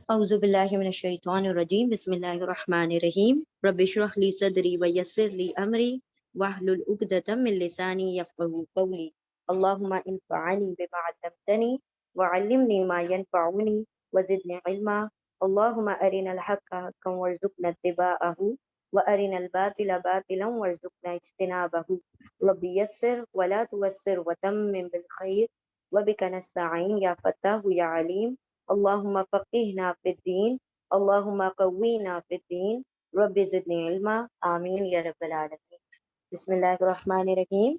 اعوذ باللہ من الشیطان الرجیم بسم اللہ الرحمن الرحیم رب اشرح لی صدری ویسر لی امری واحلل عقدۃ من لسانی یفقهوا قولی اللهم انفعنی بما علمتنی وعلمنی ما ینفعنی وزدنی علما اللهم ارنا الحق حقا وارزقنا اتباعه وارنا الباطل باطلا وارزقنا اجتنابه رب یسر ولا توسر وتمم بالخیر وبک نستعین یا فتاح یا علیم اللهم فقهنا في الدين اللهم قوينا في الدين رب زدني علما آمین یا رب العالمین. بسم اللہ الرحمن الرحیم.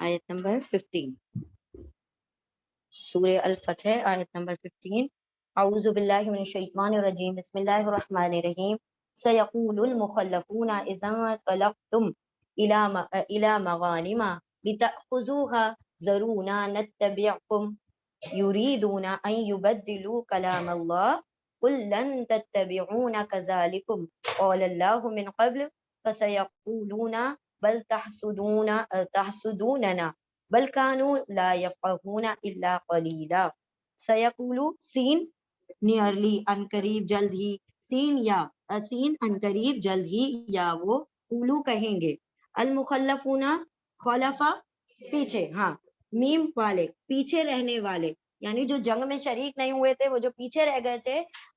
آیت نمبر 15 سورہ الفتح، آیت نمبر 15. اعوذ باللہ من الشیطان الرجیم بسم اللہ الرحمن الرحیم. سیقول المخلفون اذا انطلقتم الى مغانم لتأخذوها ذرونا نتبعكم يريدون أن يبدلوا كلام الله قل لن تتبعونا كذلكم قال الله من قبل فسيقولون بل تحسدوننا بل كانوا لا يفقهون إلا قليلا. سيقول سین نیئرلی ان قریب جلد ہی، سین یا سین ان قریب جلد ہی، یا وہ قولو کہیں گے. المخلفون خلفا پیچھے، ہاں میم والے پیچھے رہنے والے، یعنی جو جنگ میں شریک نہیں ہوئے تھے، وہ جو پیچھے رہ گئے تھے،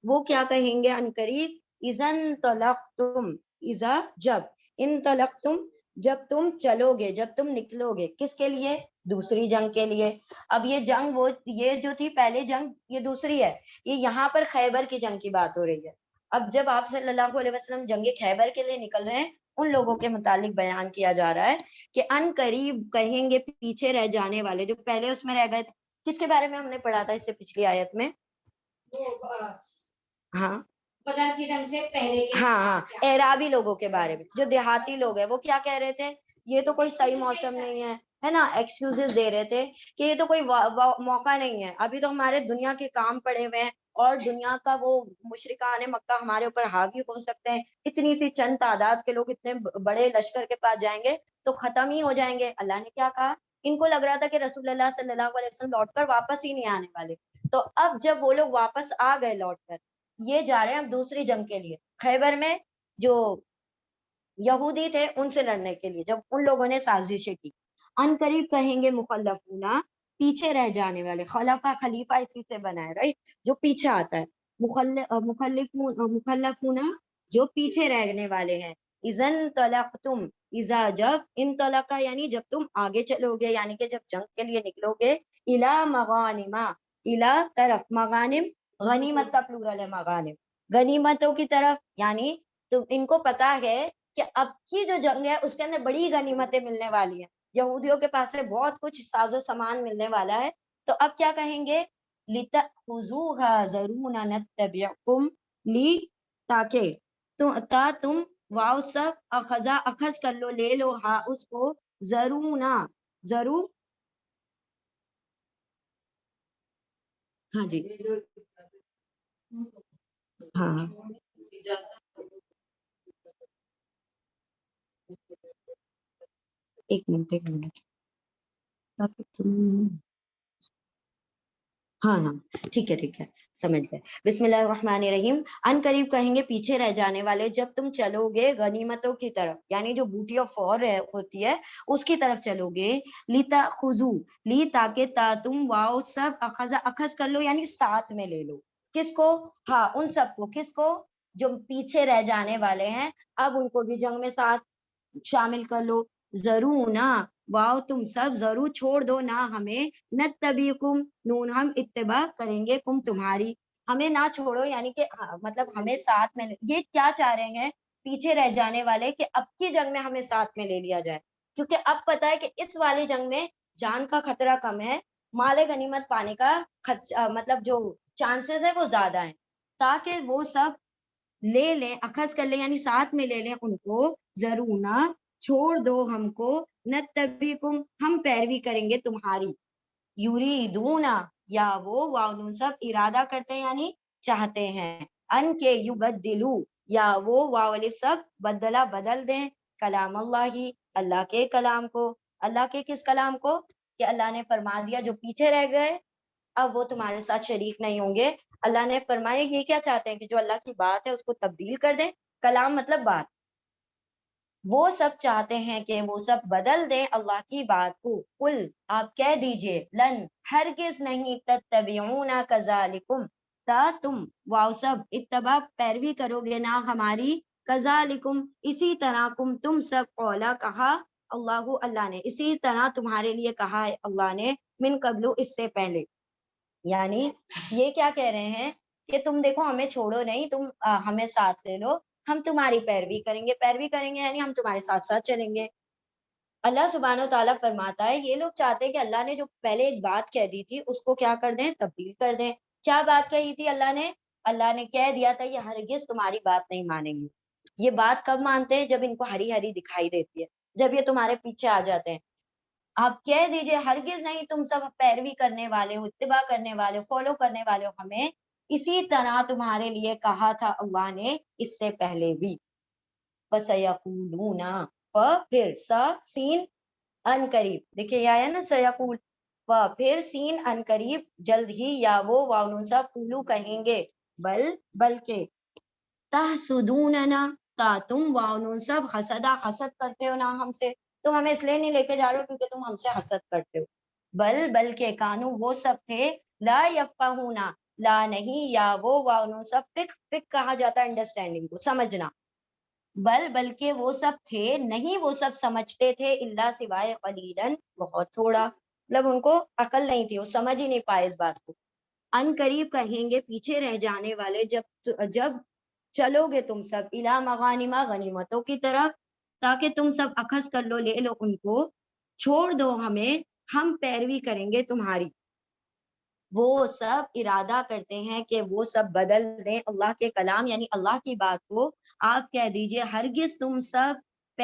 وہ کیا کہیں گے ان قریب. اذا انطلقتم، اذا جب، انطلقتم جب تم چلو گے، جب تم نکلو گے، کس کے لیے؟ دوسری جنگ کے لیے. اب یہ جنگ وہ یہ جو تھی پہلے جنگ، یہ دوسری ہے. یہ یہاں پر خیبر کی جنگ کی بات ہو رہی ہے. اب جب آپ صلی اللہ علیہ وسلم جنگ خیبر کے لیے نکل رہے ہیں، ان لوگوں کے متعلق بیان کیا جا رہا ہے کہ ان قریب کہیں گے پیچھے رہ جانے والے، جو پہلے اس میں رہ گئے تھے. کس کے بارے میں ہم نے پڑھا تھا اس سے پچھلی آیت میں؟ ہاں بدر کی جنگ سے پہلے کے، ہاں اعرابی لوگوں کے بارے میں، جو دیہاتی لوگ ہیں. وہ کیا کہہ رہے تھے؟ یہ تو کوئی صحیح موسم نہیں ہے نا، ایکسکیوزز دے رہے تھے کہ یہ تو کوئی موقع نہیں ہے، ابھی تو ہمارے دنیا کے کام پڑے ہوئے ہیں، اور دنیا کا وہ مشرکان مکہ ہمارے اوپر حاوی ہو سکتے ہیں. اتنی سی چند تعداد کے لوگ اتنے بڑے لشکر کے پاس جائیں گے تو ختم ہی ہو جائیں گے. اللہ نے کیا کہا؟ ان کو لگ رہا تھا کہ رسول اللہ صلی اللہ علیہ وسلم لوٹ کر واپس ہی نہیں آنے والے. تو اب جب وہ لوگ واپس آ گئے لوٹ کر، یہ جا رہے ہیں اب دوسری جنگ کے لیے، خیبر میں جو یہودی تھے ان سے لڑنے کے لیے، جب ان لوگوں نے سازشیں کی. ان قریب کہیں گے مخلفون، پیچھے رہ جانے والے. خلفہ خلیفہ اسی سے بنا ہے، رائٹ، جو پیچھے آتا ہے. مخلفون جو پیچھے رہنے والے ہیں. اذن طلقتم، اذا جب، انطلقا یعنی جب تم آگے چلو گے، یعنی کہ جب جنگ کے لیے نکلو گے. الا مغانم، الا طرف، مغانم غنیمت کا پلورل ہے، مغانم غنیمتوں کی طرف. یعنی تو ان کو پتا ہے کہ اب کی جو جنگ ہے اس کے اندر بڑی غنیمتیں ملنے والی ہیں، یہودیوں کے پاس سے بہت کچھ ساز و سامان ملنے والا ہے. تو اب کیا کہیں گے؟ لِتَأْخُذُوهَا ذَرُونَا نَتَّبِعْكُمْ، لی تاکہ تم واو سب اخذا اخذ کر لو، لے لو ہاں اس کو، ضرونا ضرور، ہاں جی ہاں ایک منٹ ہاں ہاں ٹھیک ہے سمجھ گئے. بسم اللہ الرحمن الرحیم. ان قریب کہیں گے پیچھے رہ جانے والے جب تم چلو گے غنیمتوں کی طرف، یعنی جو بوٹی آف فور ہوتی ہے اس کی طرف چلو گے. لیتا خزو، لی تاکہ تا تم واؤ سب اخذ اخذ کر لو، یعنی ساتھ میں لے لو. کس کو؟ ہاں ان سب کو. کس کو؟ جو پیچھے رہ جانے والے ہیں، اب ان کو بھی جنگ میں ساتھ شامل کر لو. ضرور نہ واؤ تم سب، ضرور چھوڑ دو نہ ہمیں، نتبعکم نون ہم اتباع کریں گے، کم تمہاری، ہمیں نہ چھوڑو. یعنی کہ مطلب ہمیں ساتھ میں یہ کیا چاہ رہے ہیں پیچھے رہ جانے والے کہ اب کی جنگ میں ہمیں ساتھ میں لے لیا جائے، کیونکہ اب پتا ہے کہ اس والی جنگ میں جان کا خطرہ کم ہے، مال غنیمت پانے کا مطلب جو چانسز ہے وہ زیادہ ہیں، تاکہ وہ سب لے لیں، اخذ کر لیں، یعنی ساتھ میں لے لیں ان کو. ضرور نہ چھوڑ دو ہم کو، نتبعکم ہم پیروی کریں گے تمہاری. یریدون یا وہ واؤ سب ارادہ کرتے ہیں یعنی چاہتے ہیں، ان کے یبدلو یا وہ واؤ سب بدلا بدل دیں، کلام اللہ، اللہ کے کلام کو. اللہ کے کس کلام کو؟ کہ اللہ نے فرما دیا جو پیچھے رہ گئے اب وہ تمہارے ساتھ شریک نہیں ہوں گے. اللہ نے فرمایا یہ کیا چاہتے ہیں کہ جو اللہ کی بات ہے اس کو تبدیل کر دیں. کلام مطلب بات. وہ سب چاہتے ہیں کہ وہ سب بدل دیں اللہ کی بات کو. قل آپ کہہ دیجئے لن ہرگز نہیں تتبعون کذالکم تا تم واؤ سب اتباع پیروی کرو گے نہ ہماری کذالکم اسی طرح کم تم سب قولا کہا اللہ اللہ نے اسی طرح تمہارے لیے کہا ہے اللہ نے من قبل اس سے پہلے. یعنی یہ کیا کہہ رہے ہیں کہ تم دیکھو ہمیں چھوڑو نہیں, تم ہمیں ساتھ لے لو, ہم تمہاری پیروی کریں گے یعنی ہم تمہارے ساتھ ساتھ چلیں گے. اللہ سبحانہ و تعالیٰ فرماتا ہے یہ لوگ چاہتے ہیں کہ اللہ نے جو پہلے ایک بات کہہ دی تھی اس کو کیا کر دیں, تبدیل کر دیں. کیا بات کہی تھی اللہ نے کہہ دیا تھا یہ ہرگز تمہاری بات نہیں مانیں گے. یہ بات کب مانتے ہیں؟ جب ان کو ہری ہری دکھائی دیتی ہے, جب یہ تمہارے پیچھے آ جاتے ہیں. آپ کہہ دیجئے ہرگز نہیں تم سب پیروی کرنے والے ہو, اتباع کرنے والے ہو, فالو کرنے والے ہو ہمیں, اسی طرح تمہارے لیے کہا تھا اللہ نے اس سے پہلے بھی. فَسَيَقُولُونَ پھر سین ان قریب, دیکھیں یہ آیا نا سیقول, پھر سین ان قریب جلد ہی یا وہ واؤن سا قولو کہیں گے بلکہ تحسدوننا تا تم واؤن سب حسدا حسد کرتے ہو نا ہم سے, تم ہمیں اس لیے نہیں لے کے جا رہے ہو کیونکہ تم ہم سے حسد کرتے ہو. بلکہ کانو وہ سب تھے لا یفقہون لا نہیں یا وہ واؤن سب فک کہا جاتا ہے انڈرسٹینڈنگ کو, سمجھنا. بلکہ وہ سب تھے نہیں وہ سب سمجھتے تھے اللہ سوائے قلیلاً بہت تھوڑا, مطلب ان کو عقل نہیں تھی, وہ سمجھ ہی نہیں پائے اس بات کو. ان قریب کہیں گے پیچھے رہ جانے والے جب چلو گے تم سب الا مغانما غنیمتوں کی طرف, تاکہ تم سب اخذ کر لو لے لو ان کو, چھوڑ دو ہمیں ہم پیروی کریں گے تمہاری. وہ سب ارادہ کرتے ہیں کہ وہ سب بدل دیں اللہ کے کلام یعنی اللہ کی بات کو. آپ کہہ دیجئے ہرگز تم سب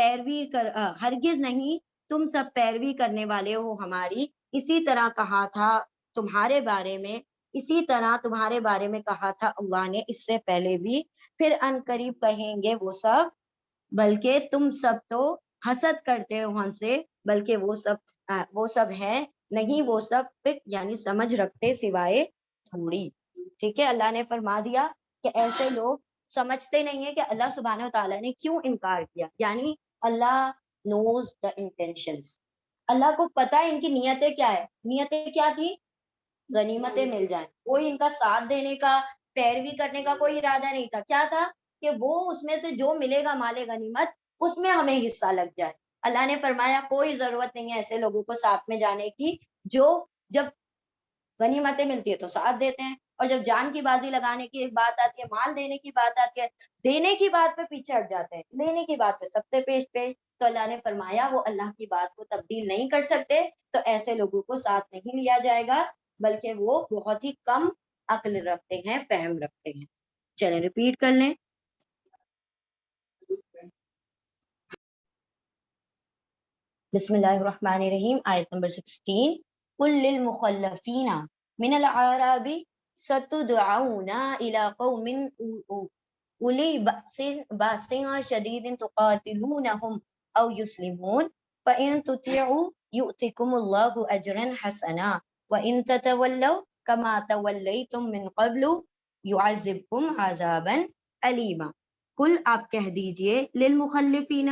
ہرگز نہیں تم سب پیروی کرنے والے ہو ہماری, اسی طرح کہا تھا تمہارے بارے میں, اسی طرح تمہارے بارے میں کہا تھا اللہ نے اس سے پہلے بھی. پھر ان قریب کہیں گے وہ سب بلکہ تم سب تو حسد کرتے ہو ہم سے, بلکہ وہ سب ہے نہیں وہ سب فک یعنی سمجھ رکھتے سوائے تھوڑی. ٹھیک ہے, اللہ نے فرما دیا کہ ایسے لوگ سمجھتے نہیں ہیں کہ اللہ سبحانہ و تعالیٰ نے کیوں انکار کیا. یعنی اللہ نوز دا انٹینشنز, اللہ کو پتا ہے ان کی نیتیں کیا ہے. نیتیں کیا تھی؟ غنیمتیں مل جائیں. کوئی ان کا ساتھ دینے کا پیروی کرنے کا کوئی ارادہ نہیں تھا. کیا تھا کہ وہ اس میں سے جو ملے گا مال غنیمت اس میں ہمیں حصہ لگ جائے. اللہ نے فرمایا کوئی ضرورت نہیں ہے ایسے لوگوں کو ساتھ میں جانے کی جو جب غنیمتیں ملتی ہے تو ساتھ دیتے ہیں, اور جب جان کی بازی لگانے کی بات آتی ہے, مال دینے کی بات آتی ہے, دینے کی بات پہ پیچھے ہٹ جاتے ہیں, لینے کی بات پہ سب سے پیش. تو اللہ نے فرمایا وہ اللہ کی بات کو تبدیل نہیں کر سکتے, تو ایسے لوگوں کو ساتھ نہیں لیا جائے گا, بلکہ وہ بہت ہی کم عقل رکھتے ہیں, فہم رکھتے ہیں. چلیں ریپیٹ کر لیں. بسم اللہ الرحمن الرحیم, آیت نمبر 16. قل للمخلفین من الاعراب ستدعون الى قوم اولی بأس شدید تقاتلونهم او یسلمون فإن تطیعوا یؤتکم اللہ اجرا حسنا وإن تتولوا كما تولیتم من قبل يعذبكم عذابا علیما. کل آپ کہہ دیجئے للمخلفین,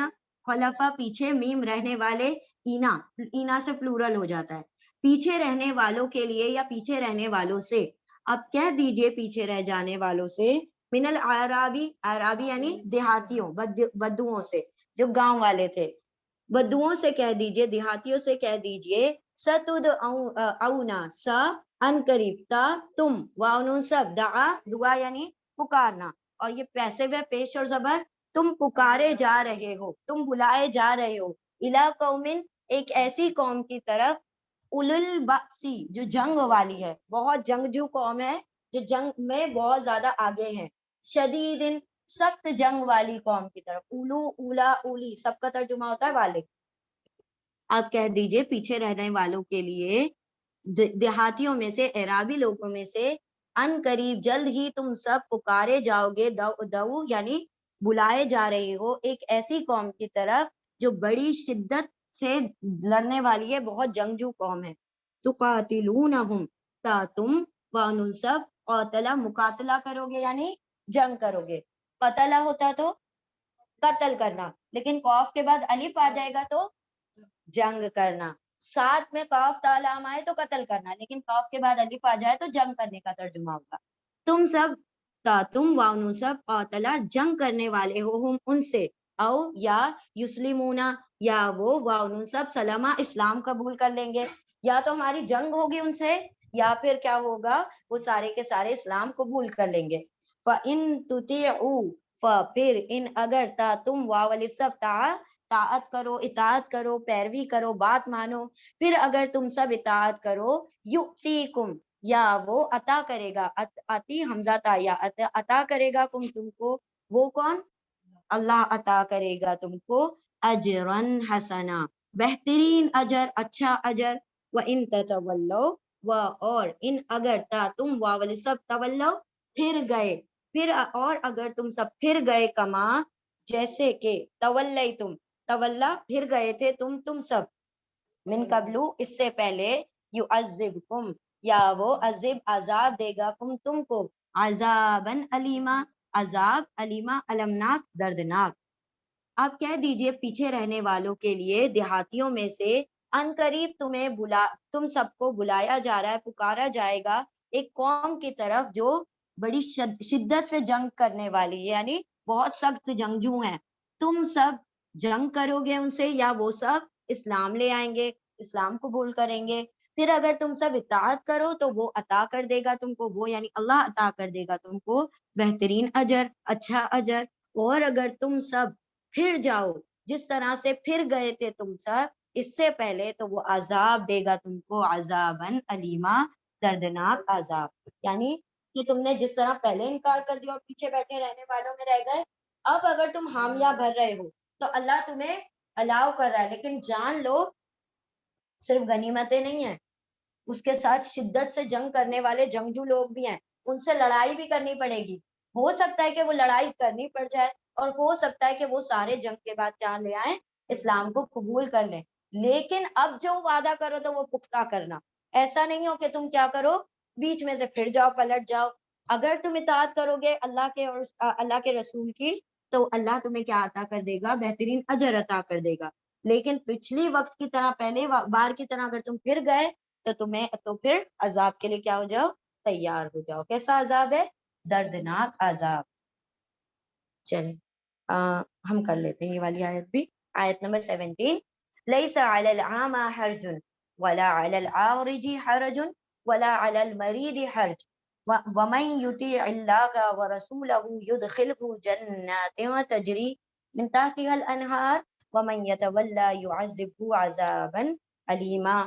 خلفا پیچھے, میم رہنے والے, اینا سے پلورل ہو جاتا ہے, پیچھے رہنے والوں کے لیے یا پیچھے رہنے والوں سے. آپ کہہ دیجئے پیچھے رہ جانے والوں سے, من العرابی, عرابی یعنی دیہاتیوں, بدوؤں سے, جو گاؤں والے تھے, بدوؤں سے کہہ دیجئے, دیہاتیوں سے کہہ دیجئے, ستدعونا سا ان قریب, تا تم واؤن سب, دعا یعنی پکارنا, اور یہ پیسے و پیش اور زبر, تم پکارے جا رہے ہو, تم بلائے جا رہے ہو, الا قومن ایک ایسی قوم کی طرف, اولل باسی جو جنگ والی ہے, بہت جنگجو قوم ہے, جو جنگ میں بہت زیادہ آگے ہیں, شدید سخت جنگ والی قوم کی طرف. اولو, اولا, اولی سب کا ترجمہ ہوتا ہے والے. آپ کہہ دیجئے پیچھے رہنے والوں کے لیے, دیہاتیوں میں سے, اعرابی لوگوں میں سے, ان قریب جلد ہی تم سب پکارے جاؤ گے, دو یعنی بلائے جا رہے ہو, ایک ایسی قوم کی طرف جو بڑی شدت سے لڑنے والی ہے، بہت جنگجو قوم ہے. تقاتلونہم، تا تم وانصب قاتلہ مقاتلہ کرو گے یعنی جنگ کرو گے. قتلہ ہوتا تو قتل کرنا، لیکن قاف کے بعد الف آ جائے گا تو جنگ کرنا. ساتھ میں قاف تا لام آئے تو قتل کرنا، لیکن قاف کے بعد الف آ جائے تو جنگ کرنے کا ترجمہ ہوگا. تم سب، تا تم وانو سب قاتلہ جنگ کرنے والے ہو ہم ان سے، او یا یسلمونا یا وہ وانو سب سلمہ اسلام قبول کر لیں گے. یا تو ہماری جنگ ہوگی ان سے، یا پھر کیا ہوگا وہ سارے کے سارے اسلام قبول کر لیں گے. فَإِن تُطِيعُوا، پھر ان اگر، تا تم واو الف سب طاعت کرو، اطاعت کرو، پیروی کرو، بات مانو. پھر اگر تم سب اطاعت کرو، یؤتیکم، یا وہ عطا کرے گا، عطی حمزہ تا یا عطا کرے گا تم کو. وہ کون؟ اللہ عطا کرے گا تم کو اجرن حسنا، بہترین اجر، اچھا اجر. وَإِن تَتَوَلَّوْا، اور ان اگر، تا تم واو سب تولو پھر گئے، پھر اور اگر تم سب پھر گئے، کما جیسے کہ تولیتم تولا پھر گئے تھے تم سب، من قبلو اس سے پہلے، یعذبکم یا وہ عذب عذاب دے گا تم کو، عذابن علیما عذاب علیما المناک دردناک. آپ کہہ دیجئے پیچھے رہنے والوں کے لیے دیہاتیوں میں سے، ان قریب تم سب کو بلایا جا رہا ہے، پکارا جائے گا ایک قوم کی طرف جو بڑی شدت سے جنگ کرنے والی ہے، یعنی بہت سخت جنگجو ہیں. تم سب جنگ کرو گے ان سے، یا وہ سب اسلام لے آئیں گے، اسلام قبول کریں گے. پھر اگر تم سب اطاعت کرو تو وہ عطا کر دے گا تم کو، وہ یعنی اللہ عطا کر دے گا تم کو بہترین اجر، اچھا اجر. اور اگر تم سب پھر جاؤ جس طرح سے پھر گئے تھے تم سب اس سے پہلے، تو وہ عذاب دے گا تم کو عذابن علیما دردناک عذاب. یعنی کہ تم نے جس طرح پہلے انکار کر دیا اور پیچھے بیٹھے رہنے والوں میں رہ گئے، اب اگر تم حامیہ بھر رہے ہو تو اللہ تمہیں الاؤ کر رہا ہے، لیکن جان لو صرف غنیمتیں نہیں ہیں، اس کے ساتھ شدت سے جنگ کرنے والے جنگجو لوگ بھی ہیں، ان سے لڑائی بھی کرنی پڑے گی. ہو سکتا ہے کہ وہ لڑائی کرنی پڑ جائے، اور ہو سکتا ہے کہ وہ سارے جنگ کے بعد کیا لے آئیں، اسلام کو قبول کر لیں. لیکن اب جو وعدہ کرو تو وہ پختہ کرنا. ایسا نہیں ہو کہ تم کیا کرو، بیچ میں سے پھر جاؤ، پلٹ جاؤ. اگر تم اطاعت کرو گے اللہ کے اور اللہ کے رسول کی، تو اللہ تمہیں کیا عطا کر دے گا، بہترین اجر عطا کر دے گا. لیکن پچھلی وقت کی طرح، پہلے بار کی طرح اگر تم پھر گئے تو پھر عذاب کے لیے کیا ہو جاؤ، تیار ہو جاؤ. کیسا عذاب ہے؟ دردناک عذاب. چلیں ہم کر لیتے ہیں یہ والی آیت بھی. آیت نمبر 17، لیس علی العامى حرج ولا علی العارج حرج ولا علی المریض حرج ومن یطیع اللہ ورسولہ یدخلہ جنات تجری من تحتها الانہار ومن یتولی یعذبہ عذابا علیما.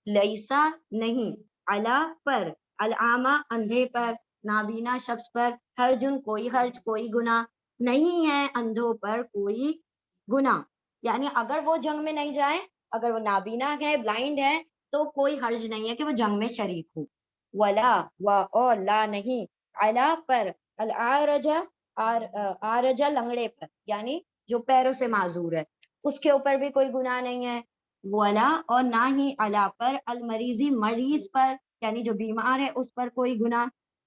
لیسا نہیں، علی پر، العامہ اندھے پر، نابینا شخص پر، حرجن کوئی حرج، کوئی گناہ نہیں ہے، اندھوں پر کوئی گناہ. یعنی اگر وہ جنگ میں نہیں جائیں، اگر وہ نابینا ہے، بلائنڈ ہے، تو کوئی حرج نہیں ہے کہ وہ جنگ میں شریک ہو. ولا اور لا نہیں، علا پر، العارجہ عارجہ لنگڑے پر، یعنی جو پیروں سے معذور ہے اس کے اوپر بھی کوئی گناہ نہیں ہے. ولا اور نہ ہی علا پر، المریضی مریض پر، یعنی جو بیمار ہے اس پر کوئی گناہ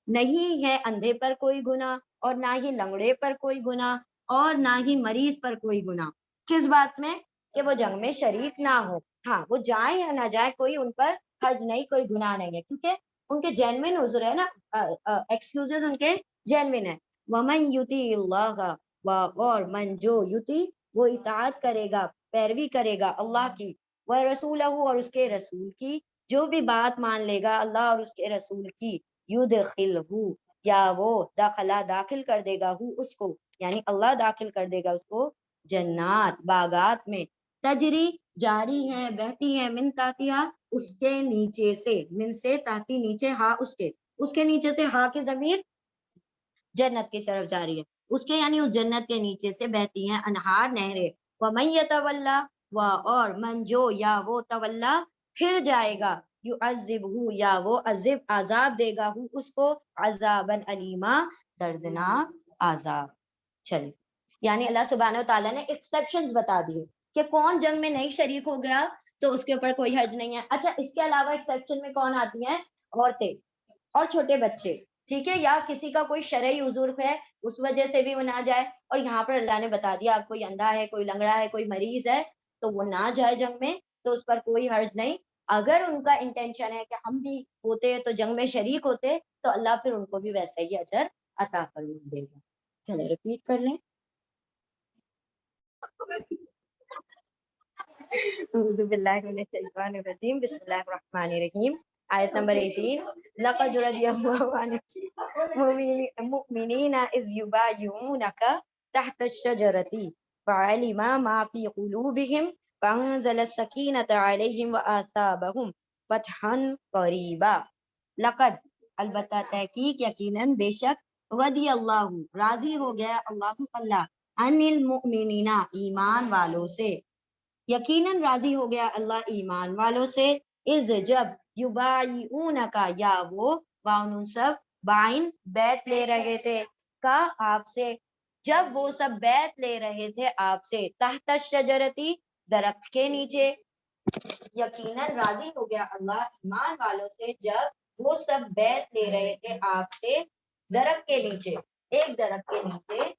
نہیں ہے. اندھے پر کوئی گناہ، اور نہ ہی لنگڑے پر کوئی گناہ، اور نہ ہی مریض پر کوئی گناہ. کس بات میں؟ کہ وہ جنگ میں شریک نہ ہو. ہاں وہ جائیں یا نہ جائیں، کوئی ان پر حرج نہیں، کوئی گناہ نہیں ہے، کیونکہ ان کے جینوین عذر ہے نا، ایکسکیوزز ان کے جینوین ہے. ومن یطیع اللہ، اور من جو یطیع وہ اطاعت کرے گا، پیروی کرے گا اللہ کی، ورسولہ اور اس کے رسول کی، جو بھی بات مان لے گا اللہ اور اس کے رسول کی، یدخلہ یا وہ داخل کر دے گا اس کو، یعنی اللہ داخل کر دے گا اس کو جنات باغات میں، تجری جاری ہیں، بہتی ہیں، من تحتہا اس کے نیچے سے، من سے تحتی نیچے، ہا اس کے نیچے سے، ہا کی ضمیر جنت کی طرف جاری ہے، اس کے یعنی اس جنت کے نیچے سے بہتی ہیں انہار، نہریں. ومن یتولی اور من جو یا وہ تولا پھر جائے گا، یعذبہ یا وہ عذاب دے گا اس کو، عذابا علیما دردناک عذاب. چلیں یعنی اللہ سبحانہ و تعالیٰ نے ایکسیپشنز بتا دیے کہ کون جنگ میں نہیں شریک ہو گیا تو اس کے اوپر کوئی حرج نہیں ہے. اچھا اس کے علاوہ ایکسیپشن میں کون آتی ہیں؟ عورتیں اور چھوٹے بچے, ٹھیک ہے, یا کسی کا کوئی شرعی عذر ہے اس وجہ سے بھی وہ نہ جائے. اور یہاں پر اللہ نے بتا دیا کوئی اندھا ہے, کوئی لنگڑا ہے, کوئی مریض ہے تو وہ نہ جائے جنگ میں, تو اس پر کوئی حرج نہیں. اگر ان کا انٹینشن ہے کہ ہم بھی ہوتے تو جنگ میں شریک ہوتے تو اللہ پھر ان کو بھی ویسا ہی اجر عطا فرما دے گا. چلے ریپیٹ کر لیں. اعوذ باللہ من الشیطان الرجیم, بسم اللہ الرحمن الرحیم. آیت نمبر 18. لقد رضی اللہ عن المؤمنین اذ یبایعونک تحت الشجرۃ فعلم ما فی قلوبہم فانزل السکینۃ علیہم واثابہم فتحا قریبا. لقد البتہ تحقیق یقیناً بے شک, رضی اللہ راضی ہو گیا اللہ اللہ, عن المؤمنین ایمان والوں سے, یقیناً راضی ہو گیا اللہ ایمان والوں سے, از جب یبایعونک یا وہ باؤن سب بائن بیعت لے رہے تھے کا آپ سے, جب وہ سب بیعت لے رہے تھے آپ سے, تحت الشجرتی درخت کے نیچے. یقیناً راضی ہو گیا اللہ ایمان والوں سے جب وہ سب بیعت لے رہے تھے آپ سے درخت کے نیچے, ایک درخت کے نیچے.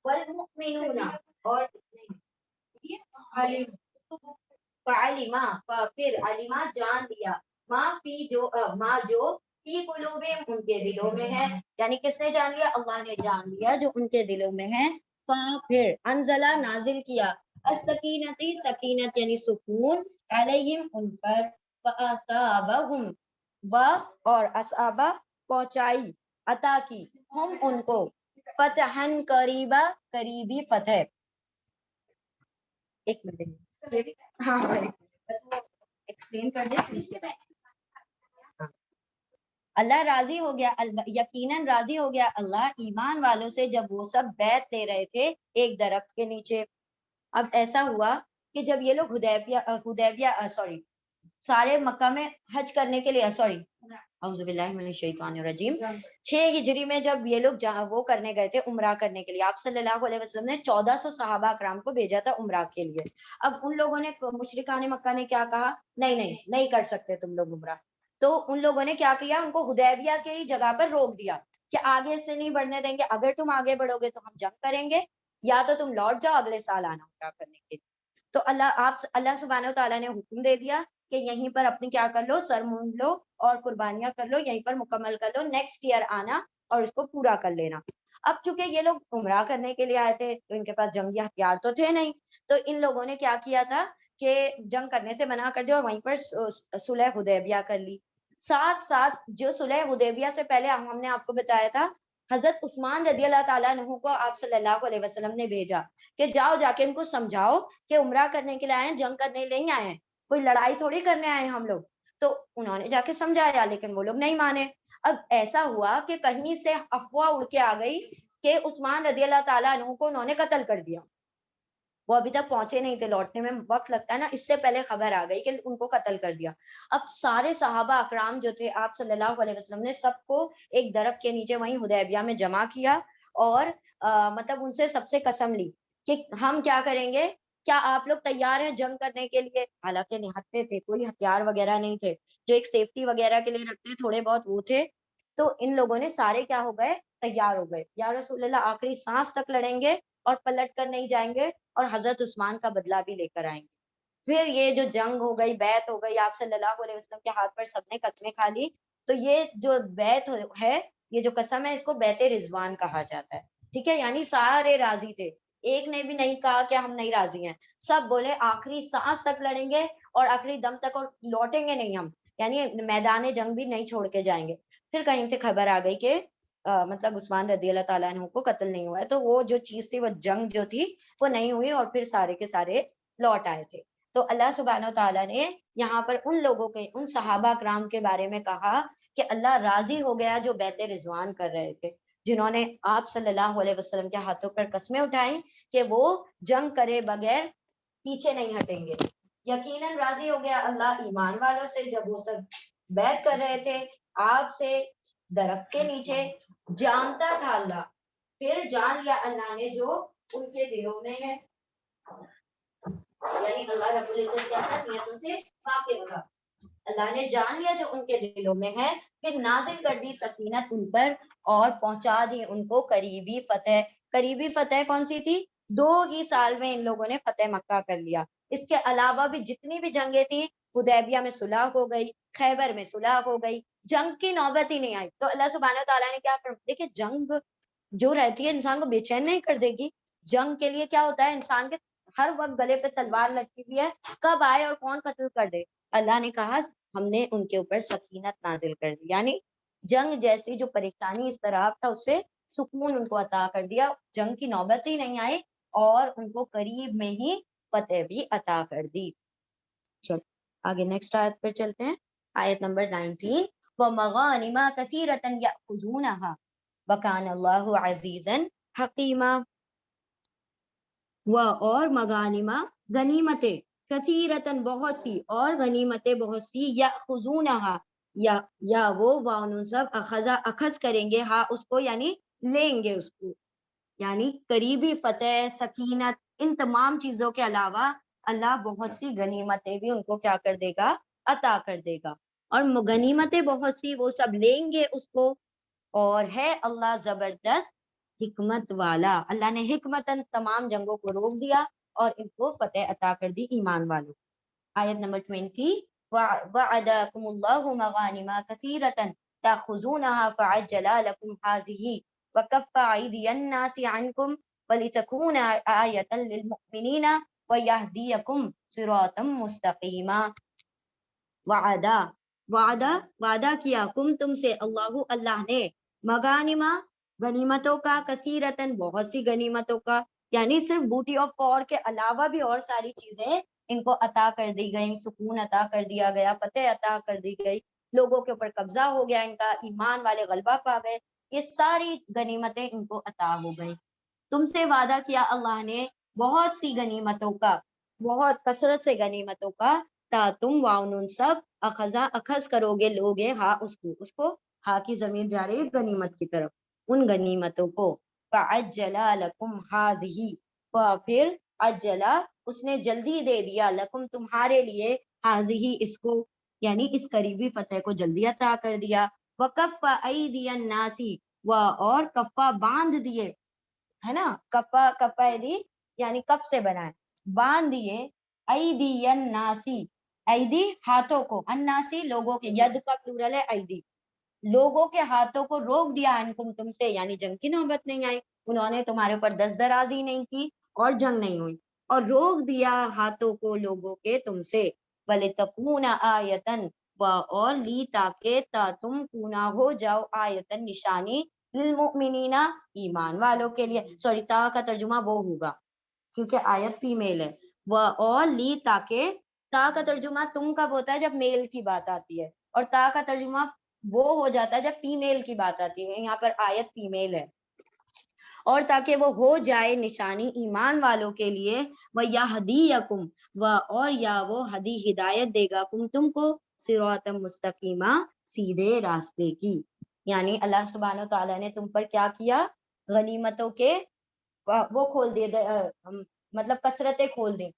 والمؤمنون اور فعلما پھر علما جان لیا, ماں فی جو ماں جو فی قلوبہم ان کے دلوں میں ہے, یعنی کس نے جان لیا؟ اللہ نے جان لیا جو ان کے دلوں میں ہے. پھر انزلہ نازل کیا, السکینتی سکینت یعنی سکون, علیہم ان پر, فاصابہم و اور اصابہ پہنچائی عطا کی, ہم ان کو, فتحن قریبا قریبی فتح. ایک منٹ, ہاں بس وہ ایکسپلین کر دیں. اللہ راضی ہو گیا, یقیناً راضی ہو گیا اللہ ایمان والوں سے جب وہ سب بیعت لے رہے تھے ایک درخت کے نیچے. اب ایسا ہوا کہ جب یہ لوگ حدیبیہ سارے مکہ میں حج کرنے کے لیے, اعوذ باللہ من الشیطان الرجیم, 6 ہجری میں جب یہ لوگ وہ کرنے گئے تھے عمرہ کرنے کے لیے, آپ صلی اللہ علیہ وسلم نے 1400 صحابہ اکرام کو بھیجا تھا عمرہ کے لیے. اب ان لوگوں نے, مشرکان مکہ نے کیا کہا, نہیں کر سکتے تم لوگ عمرہ. تو ان لوگوں نے کیا کیا, ان کو حدیبیہ کی ہی جگہ پر روک دیا کہ آگے سے نہیں بڑھنے دیں گے, اگر تم آگے بڑھو گے تو ہم جنگ کریں گے, یا تو تم لوٹ جاؤ اگلے سال آنا عمرہ کرنے کے لیے. تو اللہ سبحانہ و تعالیٰ نے حکم دے دیا کہ یہیں پر اپنی کیا کر لو, سر مونڈ لو اور قربانیاں کر لو, یہیں پر مکمل کر لو, نیکسٹ ایئر آنا اور اس کو پورا کر لینا. اب چونکہ یہ لوگ عمرہ کرنے کے لیے آئے تھے تو ان کے پاس جنگی ہتھیار تو تھے نہیں, تو ان لوگوں نے کیا کیا تھا کہ جنگ کرنے سے منع کر دیا اور وہیں پر صلح حدیبیہ کر لی. ساتھ ساتھ جو صلح حدیبیہ سے پہلے ہم نے آپ کو بتایا تھا, حضرت عثمان رضی اللہ تعالیٰ عنہ کو آپ صلی اللہ علیہ وسلم نے بھیجا کہ جا کے ان کو سمجھاؤ کہ عمرہ کرنے کے لیے آئے ہیں, جنگ کرنے نہیں آئے ہیں, کوئی لڑائی تھوڑی کرنے آئے ہیں ہم لوگ. تو انہوں نے جا کے سمجھایا لیکن وہ لوگ نہیں مانے. اب ایسا ہوا کہ کہیں سے افواہ اڑ کے آ گئی کہ عثمان رضی اللہ تعالیٰ عنہ کو انہوں نے قتل کر دیا. وہ ابھی تک پہنچے نہیں تھے, لوٹنے میں وقت لگتا ہے نا, اس سے پہلے خبر آ گئی کہ ان کو قتل کر دیا. اب سارے صحابہ اکرام جو تھے آپ صلی اللہ علیہ وسلم نے سب کو ایک درخت کے نیچے وہیں حدیبیہ میں جمع کیا اور مطلب ان سے سب سے قسم لی کہ ہم کیا کریں گے, کیا آپ لوگ تیار ہیں جنگ کرنے کے لیے؟ حالانکہ نہتے تھے, کوئی ہتھیار وغیرہ نہیں تھے, جو ایک سیفٹی وغیرہ کے لیے رکھتے تھوڑے بہت وہ تھے. تو ان لوگوں نے سارے کیا ہو گئے, تیار ہو گئے, یا رسول اللہ آخری سانس تک لڑیں گے اور پلٹ کر نہیں جائیں گے اور حضرت عثمان کا بدلہ بھی لے کر آئیں گے. پھر یہ جو جنگ ہو گئی, بیعت ہو گئی, آپ صلی اللہ علیہ وسلم کے ہاتھ پر سب نے قسمیں کھا لی. تو یہ جو بیعت ہے, یہ جو قسم ہے, اس کو بیعت رضوان کہا جاتا ہے. ٹھیک ہے, یعنی سارے راضی تھے, ایک نے بھی نہیں کہا کہ ہم نہیں راضی ہیں, سب بولے آخری سانس تک لڑیں گے اور آخری دم تک, اور لوٹیں گے نہیں ہم, یعنی میدان جنگ بھی نہیں چھوڑ کے جائیں گے. پھر کہیں سے خبر آ گئی کہ مطلب عثمان رضی اللہ تعالیٰ عنہ کو قتل نہیں ہوا ہے, تو وہ جو چیز تھی, وہ جنگ جو تھی وہ نہیں ہوئی اور پھر سارے کے سارے لوٹ آئے تھے. تو اللہ سبحانہ و تعالیٰ نے یہاں پر ان لوگوں کے, ان صحابہ کرام کے بارے میں کہا کہ اللہ راضی ہو گیا جو بیعت رضوان کر رہے تھے, جنہوں نے آپ صلی اللہ علیہ وسلم کے ہاتھوں پر قسمیں اٹھائیں کہ وہ جنگ کرے بغیر پیچھے نہیں ہٹیں گے. یقیناً راضی ہو گیا اللہ ایمان والوں سے جب وہ سب بیعت کر رہے تھے آپ سے درخت کے نیچے. جانتا تھا اللہ, پھر جان لیا اللہ نے جو ان کے دلوں میں ہے. یعنی اللہ رب العزت کیا تھا نیتوں سے واقف تھا، اللہ نے جان لیا جو ان کے دلوں میں ہے، پھر نازل کر دی سکینت ان پر اور پہنچا دی ان کو قریبی فتح۔ قریبی فتح کون سی تھی؟ 2 ہی سال میں ان لوگوں نے فتح مکہ کر لیا۔ اس کے علاوہ بھی جتنی بھی جنگیں تھیں، حدیبیہ میں صلح ہو گئی، خیبر میں صلح ہو گئی، جنگ کی نوبت ہی نہیں آئی۔ تو اللہ سبحانہ تعالیٰ نے کیا دیکھیں، جنگ جو رہتی ہے انسان کو بے چین نہیں کر دے گی۔ جنگ کے لیے کیا ہوتا ہے، انسان کے ہر وقت گلے پہ تلوار لٹکی ہوئی ہے، کب آئے اور کون قتل کر دے۔ اللہ نے کہا ہم نے ان کے اوپر سکینت نازل کر دی، یعنی جنگ جیسی جو پریشانی اس طرح تھا اس سے سکون ان کو عطا کر دیا، جنگ کی نوبت ہی نہیں آئی اور ان کو قریب میں ہی فتح بھی عطا کر دی۔ چل آگے نیکسٹ آیت پر چلتے ہیں، آیت نمبر 19، وَمَغَانِمَ كَثِيرَةً يَأْخُذُونَهَا وَكَانَ اللَّهُ عَزِيزًا حَكِيمًا۔ اور مغانمہ غنیمتیں، کثیرتن بہت سی، اور غنیمتیں بہت سی، یاخذونہا یا وہ سب اخذ کریں گے، ہاں اس کو یعنی لیں گے اس کو، یعنی قریبی فتح، سکینت، ان تمام چیزوں کے علاوہ اللہ بہت سی غنیمتیں بھی ان کو کیا کر دے گا، عطا کر دے گا۔ اور غنیمتیں بہت سی وہ سب لیں گے اس کو، اور ہے اللہ زبردست حکمت والا۔ اللہ نے حکمتاً تمام جنگوں کو روک دیا اور ان کو فتح عطا کر دی ایمان والوں۔ آیت نمبر 20، وعدکم اللہ مغانم کثیرۃ تاخذونها فعجل لکم هذه وکف ایدی الناس عنکم ولتکون آیۃ للمؤمنین ویہدیکم صراطا مستقیما۔ وعدہ کیا کم تم سے، اللہ نے، مغانمہ غنیمتوں کا، کثیرتن بہت سی غنیمتوں کا، یعنی صرف بوٹی آف وار کے علاوہ بھی اور ساری چیزیں ان کو عطا کر دی گئی، سکون عطا کر دیا گیا، فتح عطا کر دی گئی، لوگوں کے اوپر قبضہ ہو گیا ان کا، ایمان والے غلبہ پا گئے، یہ ساری غنیمتیں ان کو عطا ہو گئی۔ تم سے وعدہ کیا اللہ نے بہت سی غنیمتوں کا، بہت کثرت سے غنیمتوں کا، تا تم واؤن سب اخذ کرو گے، لوگے ہاں اس کو ہاں کی ضمیر جا رہی ہے غنیمت کی طرف، ان غنیمتوں کو، فعجلا لکم ہاذہی، پھر اجلا اس نے جلدی دے دیا، لکم تمہارے لیے، ہاذہی اس کو، یعنی اس قریبی فتح کو جلدی عطا کر دیا، وکف ایدی الناس، اور کفا باندھ دیے، ہے نا، کفا ایدی یعنی کف سے بنائے، باندھ دیے، ایدی الناسی، ایدی ہاتھوں کو، الناسی لوگوں کے، ید کا پلورل ہے ایدی، لوگوں کے ہاتھوں کو روک دیا، انکم تم سے، یعنی جنگ کی نوبت نہیں آئی، انہوں نے تمہارے اوپر دست درازی نہیں کی اور جنگ نہیں ہوئی، اور روک دیا ہاتھوں کو لوگوں کے تم سے، وَلِتَكُونَ آیَةً، اور لی تاکہ تم کونا ہو جاؤ، آیتن نشانی، للمؤمنین ایمان والوں کے لیے، سوری تا کا ترجمہ وہ ہوگا کیونکہ آیت فیمیل ہے، اور لی تاکہ، تا کا ترجمہ تم کب ہوتا ہے جب میل کی بات آتی ہے، اور تا کا ترجمہ وہ ہو جاتا ہے جب فیمیل کی بات آتی ہے، یہاں پر آیت فیمیل ہے، اور تاکہ وہ ہو جائے نشانی ایمان والوں کے لیے، وَيَهْدِيَكُمْ، اور یا وہ ہدی ہدایت دے گا تم کو، صراطا مستقیما سیدھے راستے کی، یعنی اللہ سبحانہ تعالیٰ نے تم پر کیا کیا، غنیمتوں کے وہ کھول دے، مطلب کثرتیں کھول دیں،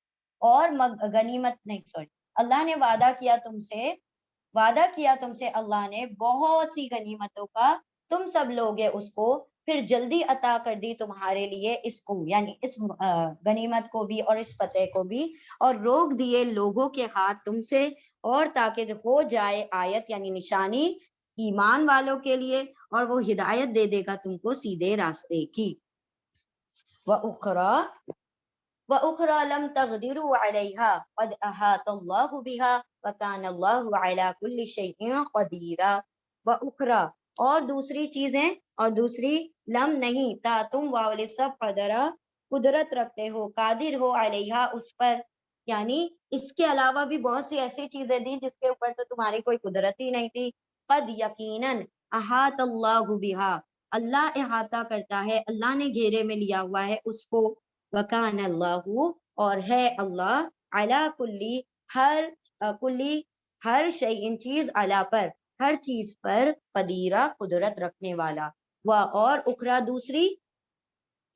اور غنیمت نہیں، سوری، اللہ نے وعدہ کیا تم سے اللہ نے بہت سی غنیمتوں کا، تم سب لوگ اس کو پھر جلدی عطا کر دی تمہارے لیے، اس کو یعنی اس غنیمت کو بھی اور اس فتح کو بھی، اور روک دیے لوگوں کے ہاتھ تم سے، اور تاکہ ہو جائے آیت یعنی نشانی ایمان والوں کے لیے، اور وہ ہدایت دے دے گا تم کو سیدھے راستے کی۔ وَأُخْرَى لَمْ تَقْدِرُوا عَلَيْهَا قَدْ أَحَاطَ اللَّهُ بِهَا وَكَانَ اللَّهُ عَلَى كُلِّ شَيْءٍ قَدِيرًا۔ وَأُخْرَى اور دوسری چیزیں، اور دوسری، لم نہیں، تا تم واول سب قدرت رکھتے ہو، قادر ہو، علیہا اس پر، یعنی اس کے علاوہ بھی بہت سی ایسی چیزیں دی جس کے اوپر تو تمہاری کوئی قدرت ہی نہیں تھی، قد یقیناً، احاط اللہ بہا، اللہ احاطہ کرتا ہے، اللہ نے گھیرے میں لیا ہوا ہے اس کو، وکان اللہ، اور ہے اللہ، علی کلی، ہر شیء چیز، علی پر، ہر چیز پر، قدیرہ قدرت رکھنے والا، اور اخرى دوسری،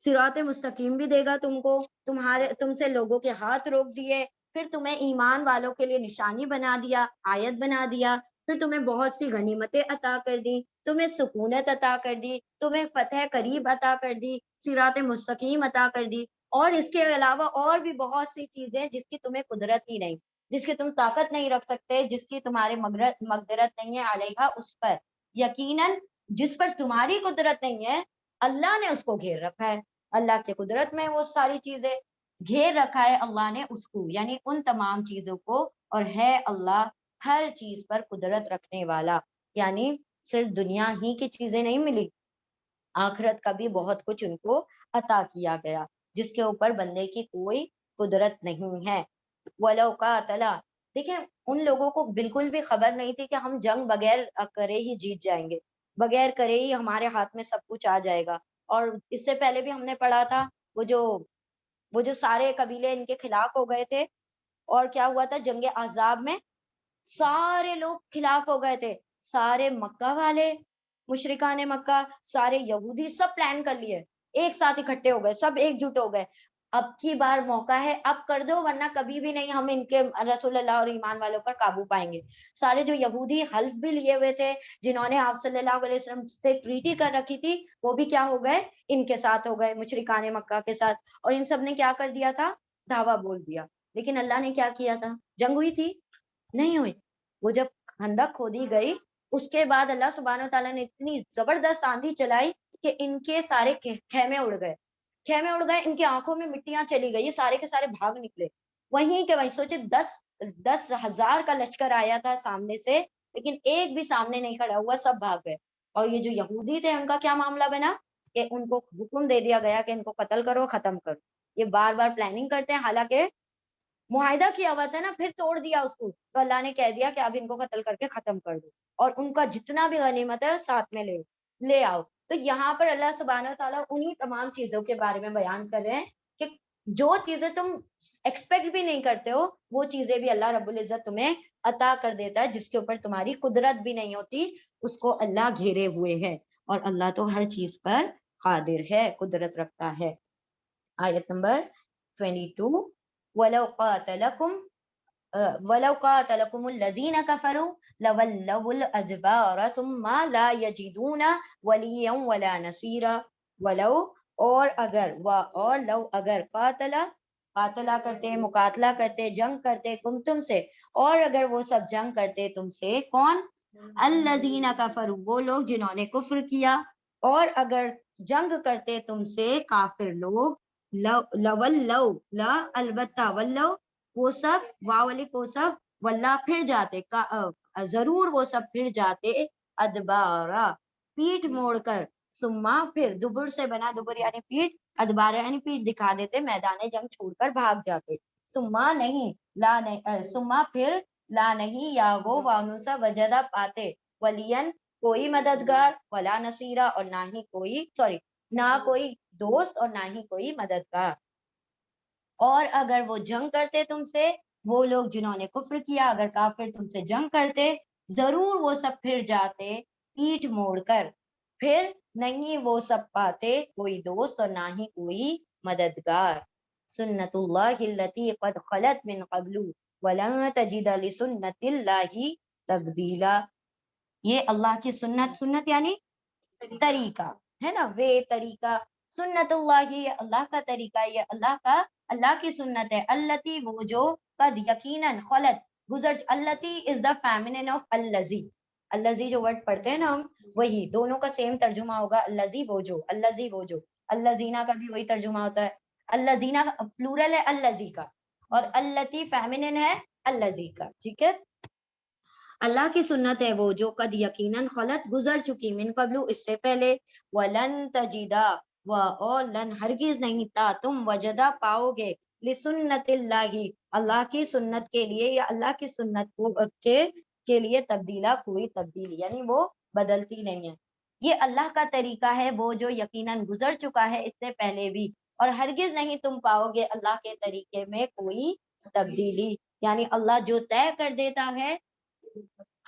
صراط مستقیم بھی دے گا تم کو، تم سے لوگوں کے ہاتھ روک دیے، پھر تمہیں ایمان والوں کے لیے نشانی بنا دیا، آیت بنا دیا، پھر تمہیں بہت سی غنیمتیں عطا کر دی، تمہیں سکونت عطا کر دی، تمہیں فتح قریب عطا کر دی، صراط مستقیم عطا کر دی، اور اس کے علاوہ اور بھی بہت سی چیزیں جس کی تمہیں قدرت ہی نہیں، جس کی تم طاقت نہیں رکھ سکتے، جس کی تمہارے مقدرت نہیں ہے علیہ اس پر، یقیناً جس پر تمہاری قدرت نہیں ہے اللہ نے اس کو گھیر رکھا ہے، اللہ کے قدرت میں وہ ساری چیزیں گھیر رکھا ہے اللہ نے اس کو، یعنی ان تمام چیزوں کو، اور ہے اللہ ہر چیز پر قدرت رکھنے والا، یعنی صرف دنیا ہی کی چیزیں نہیں ملی، آخرت کا بھی بہت کچھ ان کو عطا کیا گیا جس کے اوپر بندے کی کوئی قدرت نہیں ہے۔ وَلَوْ قَاتَلَ، دیکھیں ان لوگوں کو بالکل بھی خبر نہیں تھی کہ ہم جنگ بغیر کرے ہی جیت جائیں گے، بغیر کرے ہی ہمارے ہاتھ میں سب کچھ آ جائے گا، اور اس سے پہلے بھی ہم نے پڑھا تھا وہ جو سارے قبیلے ان کے خلاف ہو گئے تھے، اور کیا ہوا تھا جنگ احزاب میں سارے لوگ خلاف ہو گئے تھے، سارے مکہ والے، مشرکان مکہ، سارے یہودی، سب پلان کر لیے، ایک ساتھ اکٹھے ہو گئے، سب ایک جٹ ہو گئے، اب کی بار موقع ہے، اب کر دو ورنہ کبھی بھی نہیں ہم ان کے رسول اللہ اور ایمان والوں پر قابو پائیں گے۔ سارے جو یہودی حلف بھی لیے ہوئے تھے، جنہوں نے آپ صلی اللہ علیہ وسلم سے ٹریٹی کر رکھی تھی، وہ بھی کیا ہو گئے، ان کے ساتھ ہو گئے، مشرکان مکہ کے ساتھ، اور ان سب نے کیا کر دیا تھا، دعویٰ بول دیا۔ لیکن اللہ نے کیا کیا تھا، جنگ ہوئی تھی نہیں ہوئی، وہ جب خندق کھودی گئی اس کے بعد اللہ سبحانہ و تعالیٰ نے اتنی زبردست آندھی چلائی کہ ان کے سارے خیمے اڑ گئے، خیمے اڑ گئے، ان کی آنکھوں میں مٹیاں چلی گئی، یہ سارے کے سارے بھاگ نکلے، وہیں کے وہیں، سوچے 10,000 کا لشکر آیا تھا سامنے سے، لیکن ایک بھی سامنے نہیں کھڑا ہوا، سب بھاگ گئے، اور یہ جو یہودی تھے ان کا کیا معاملہ بنا کہ ان کو حکم دے دیا گیا کہ ان کو قتل کرو، ختم کرو، یہ بار بار پلاننگ کرتے ہیں، حالانکہ معاہدہ کیا ہوا تھا نا، پھر توڑ دیا اس کو، تو اللہ نے کہہ دیا کہ اب ان کو قتل کر کے ختم کر دو، اور ان کا جتنا بھی غنیمت ہے ساتھ میں لے آؤ۔ تو یہاں پر اللہ سبحانہ تعالیٰ انہی تمام چیزوں کے بارے میں بیان کر رہے ہیں کہ جو چیزیں تم ایکسپیکٹ بھی نہیں کرتے ہو وہ چیزیں بھی اللہ رب العزت تمہیں عطا کر دیتا ہے، جس کے اوپر تمہاری قدرت بھی نہیں ہوتی، اس کو اللہ گھیرے ہوئے ہے، اور اللہ تو ہر چیز پر قادر ہے، قدرت رکھتا ہے۔ آیت نمبر 22، وَلَوْ قَاتَلَكُمُ الَّذِينَ كَفَرُوا لَوَلَّوُا الْأَدْبَارَ ثُمَّ لَا يَجِدُونَ وَلِيًّا وَلَا نَصِيرًا۔ ولو، اور اگر، اور لو اگر، قاتلہ کرتے، مقاتلہ کرتے، جنگ کرتے تم سے، اور اگر وہ سب جنگ کرتے تم سے، کون، الذین کفروا، وہ لوگ جنہوں نے کفر کیا، اور اگر جنگ کرتے تم سے کافر لوگ، لولو، لا البتہ، ولو وہ سب، واو الف وہ سب، واللہ پھر جاتے، ضرور وہ سب پھر جاتے، ادبارا پیٹ موڑ کر، سما پھر، دبر سے بنا، دبر یعنی پیٹ، ادبارا یعنی پیٹ دکھا دیتے، میدان جنگ چھوڑ کر بھاگ جاتے، سما نہیں، لا نہیں، سما پھر، لا نہیں، یا وہ وانوسا وجدہ پاتے، ولین کوئی مددگار، ولا نصیرہ اور نہ ہی کوئی، نہ کوئی دوست اور نہ ہی کوئی مددگار۔ اور اگر وہ جنگ کرتے تم سے، وہ لوگ جنہوں نے کفر کیا، اگر کافر تم سے جنگ کرتے، ضرور وہ سب پھر جاتے پیٹ موڑ کر، پھر نہیں وہ سب پاتے کوئی دوست اور نہ ہی کوئی مددگار۔ سنت اللہ التی قد خلت من قبل ولن تجد لسنت اللہ تبدیلا، یہ اللہ کی سنت یعنی طریقہ ہے نا، وہ طریقہ، سنت اللہ، یہ اللہ کا طریقہ، یہ اللہ کی سنت ہے، التی وہ جو، قد یقیناً، خلت گزر، التی از دا فیمنن آف الذی، الذی جو ورڈ پڑھتے ہیں نا ہم، وہی دونوں کا سیم ترجمہ ہوگا، الذی وہ جو، الذی وہ جو، الذینہ کا بھی وہی ترجمہ ہوتا ہے، الذینہ کا پلورل ہے الذی کا، اور التی فیمنن ہے الذی کا، ٹھیک ہے۔ اللہ کی سنت ہے وہ جو، قد یقیناً، خلط گزر چکی، من قبل اس سے پہلے، ولن تجدا، اور لن ہرگز نہیں تا تم، وجدہ پاؤ گے، لسنت اللہ اللہ کی سنت کے لیے، یا اللہ کی سنت کے لیے تبدیلا، کوئی تبدیلی، یعنی وہ بدلتی نہیں ہے، یہ اللہ کا طریقہ ہے وہ جو یقیناً گزر چکا ہے اس سے پہلے بھی، اور ہرگز نہیں تم پاؤ گے اللہ کے طریقے میں کوئی تبدیلی، یعنی اللہ جو طے کر دیتا ہے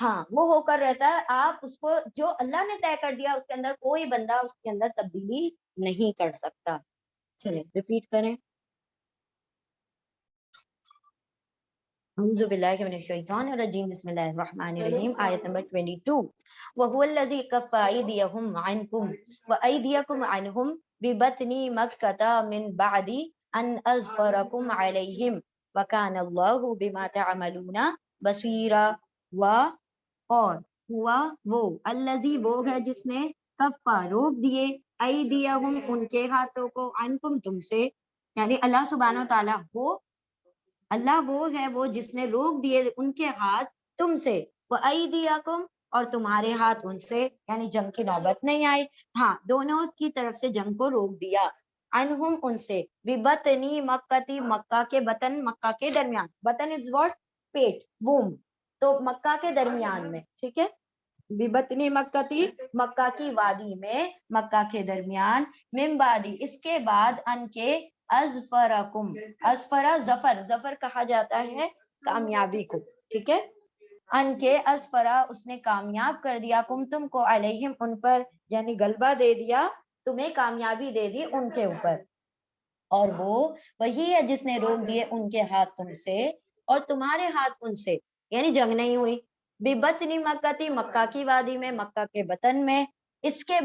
ہاں وہ ہو کر رہتا ہے، آپ اس کو جو اللہ نے طے کر دیا اس کے اندر کوئی بندہ اس کے اندر تبدیلی نہیں کر سکتا۔ چلیں ریپیٹ کریں. اعوذ باللہ من الشیطان الرجیم بسم اللہ الرحمن الرحیم. آیت نمبر 22. وَهُوَ الَّذِي كَفَّ أَيْدِيَهُمْ عَنْكُمْ وَأَيْدِيَكُمْ عَنْهُمْ بِبَطْنِ مَكَّةَ مِنْ بَعْدِ أَنْ أَظْفَرَكُمْ عَلَيْهِمْ وَكَانَ اللَّهُ بِمَا تَعْمَلُونَ بَصِيرًا. اور ہوا وہ الذی وہ ہے جس نے کفا روک دیے ایدیہم ان کے ہاتھوں کو عنکم تم سے، یعنی اللہ سبحانہ و تعالیٰ اللہ وہ ہے وہ جس نے روک دیے ان کے ہاتھ تم سے، وہ ایدیکم اور تمہارے ہاتھ ان سے، یعنی جنگ کی نوبت نہیں آئی. ہاں دونوں کی طرف سے جنگ کو روک دیا. عنہم ان سے، ببطنی مکتی مکہ کے بطن، مکہ کے درمیان، بطن از واٹ؟ پیٹ، ووم، تو مکہ کے درمیان میں، ٹھیک ہے. ببطنی مکتی مکہ کی وادی میں، مکہ کے درمیان، من بعدی اس کے بعد، ان کے ازفرکم، ازفرا ظفر، ظفر کہا جاتا ہے کامیابی کو، ٹھیک ہے. ان کے ازفرا اس نے کامیاب کر دیا، کم تم کو، علیہم ان پر، یعنی غلبہ دے دیا تمہیں، کامیابی دے دی ان کے اوپر. اور وہ وہی ہے جس نے روک دیے ان کے ہاتھ تم سے اور تمہارے ہاتھ ان سے، یعنی جنگ نہیں ہوئی. ببطنی مکتی مکہ کی وادی میں، مکہ کے بطن میں. اس کے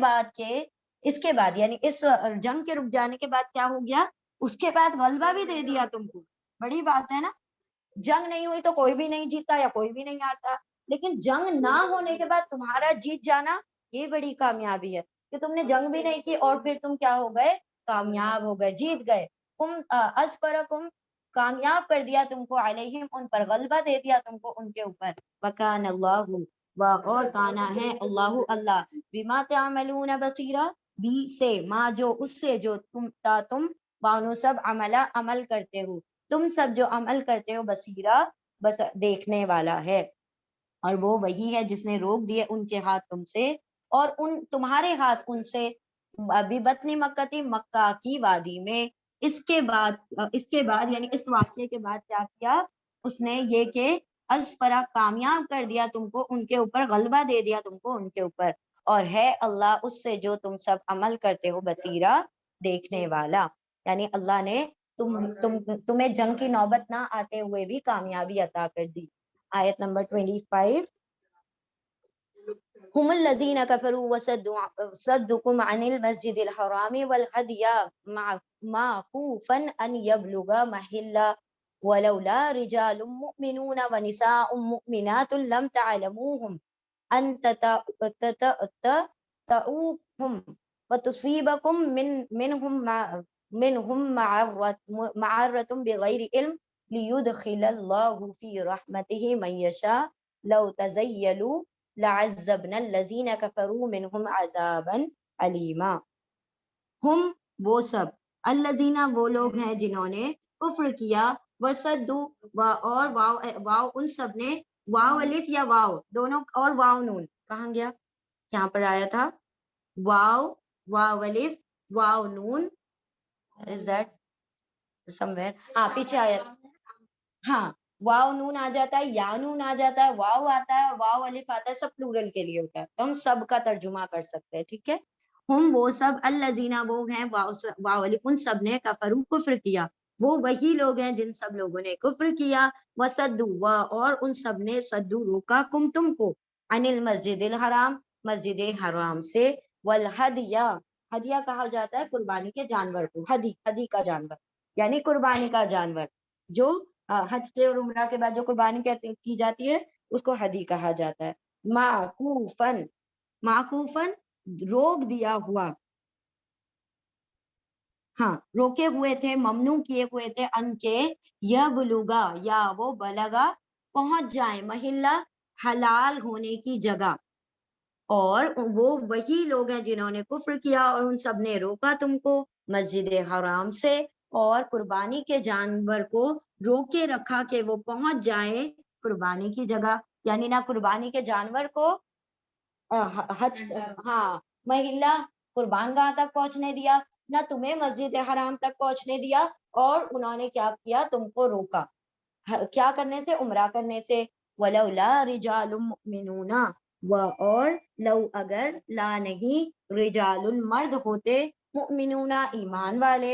بعد یعنی اس جنگ کے رک جانے کے بعد کیا ہو گیا؟ اس کے بعد غلبہ بھی دے دیا تم کو. بڑی بات ہے نا. جنگ نہیں ہوئی تو کوئی بھی نہیں جیتا یا کوئی بھی نہیں آتا، لیکن جنگ نہ ہونے کے بعد تمہارا جیت جانا، یہ بڑی کامیابی ہے کہ تم نے جنگ بھی نہیں کی اور پھر تم کیا ہو گئے؟ کامیاب ہو گئے، جیت گئے. ازفرکم کامیاب کر دیا تم کو، علیہم ان پر، غلبہ دے دیا تم کو ان کے اوپر. وکان اللہ اور کانا ہے اللہ، اللہ بما تعملون بصیرا، بھی سے ما جو اس سے جو تم بانو سب عمل کرتے ہو، تم سب جو عمل کرتے ہو، بصیرہ بس دیکھنے والا ہے. اور وہ وہی ہے جس نے روک دیے ان کے ہاتھ تم سے اور ان تمہارے ہاتھ ان سے، ببطن مکتی مکہ کی وادی میں. اس کے بعد یعنی اس واقعے کے بعد کیا کیا اس نے؟ یہ کہ ازفرا کامیاب کر دیا تم کو ان کے اوپر، غلبہ دے دیا تم کو ان کے اوپر. اور ہے اللہ اس سے جو تم سب عمل کرتے ہو، بصیرہ دیکھنے والا. یعنی اللہ نے تمہیں جنگ کی نوبت نہ آتے ہوئے بھی کامیابی عطا کر دی. آیت نمبر 25. هم الذين كفروا وصدوكم عن المسجد الحرام والهدي معكوفا أن يبلغ محله ولولا رجال مؤمنون ونساء مؤمنات لم تعلموهم أن تطؤوهم وتصيبكم منهم معرة بغير علم ليدخل الله في رحمته من يشاء لو تزيلوا لعذبنا الذين كفروا منهم عذابا علیما. ہم وہ سب، الذین وہ لوگ ہیں جنہوں نے کفر کیا، وصدو اور واو ان سب نے، واو الف یا واو دونوں، اور واو نون کہاں گیا؟ یہاں پر آیا تھا واو الف واو نون. is that somewhere؟ ہاں پیچھے آیا. ہاں واو نون آ جاتا ہے، یا نون آ جاتا ہے، واو آتا ہے اور واو الف آتا ہے، سب پلورل کے لیے ہوتا ہے، تو ہم سب کا ترجمہ کر سکتے ہیں، ٹھیک ہے. ہم وہ سب، الذین وہ ہیں، واو الف ان سب نے، کفروا کفر کیا، وہ وہی لوگ ہیں جن سب لوگوں نے کفر کیا، وصدوا اور ان سب نے، صدو روکا، کم تم کو، عن المسجد الحرام مسجد حرام سے، والہدیہ ہدیہ کہا جاتا ہے قربانی کے جانور کو، ہدی کا جانور یعنی قربانی کا جانور، جو حج کے اور عمرہ کے بعد جو قربانی کی جاتی ہے اس کو ہدی کہا جاتا ہے. معکوفن روک دیا ہوا، ہاں روکے ہوئے تھے، ممنوع کیے ہوئے تھے، ان کے یبلغا یا وہ بلغا پہنچ جائیں، محلہ حلال ہونے کی جگہ. اور وہ وہی لوگ ہیں جنہوں نے کفر کیا اور ان سب نے روکا تم کو مسجد حرام سے اور قربانی کے جانور کو روکے رکھا کہ وہ پہنچ جائیں قربانی کی جگہ، یعنی نہ قربانی کے جانور کو حج محلہ قربان گاہ تک پہنچنے دیا، نہ تمہیں مسجد حرام تک پہنچنے دیا، اور انہوں نے کیا کیا؟ تم کو روکا کیا کرنے سے؟ عمرہ کرنے سے. ولولا رجال مؤمنون اور لو اگر لا نہیں، رجال مرد ہوتے، مؤمنون ایمان والے،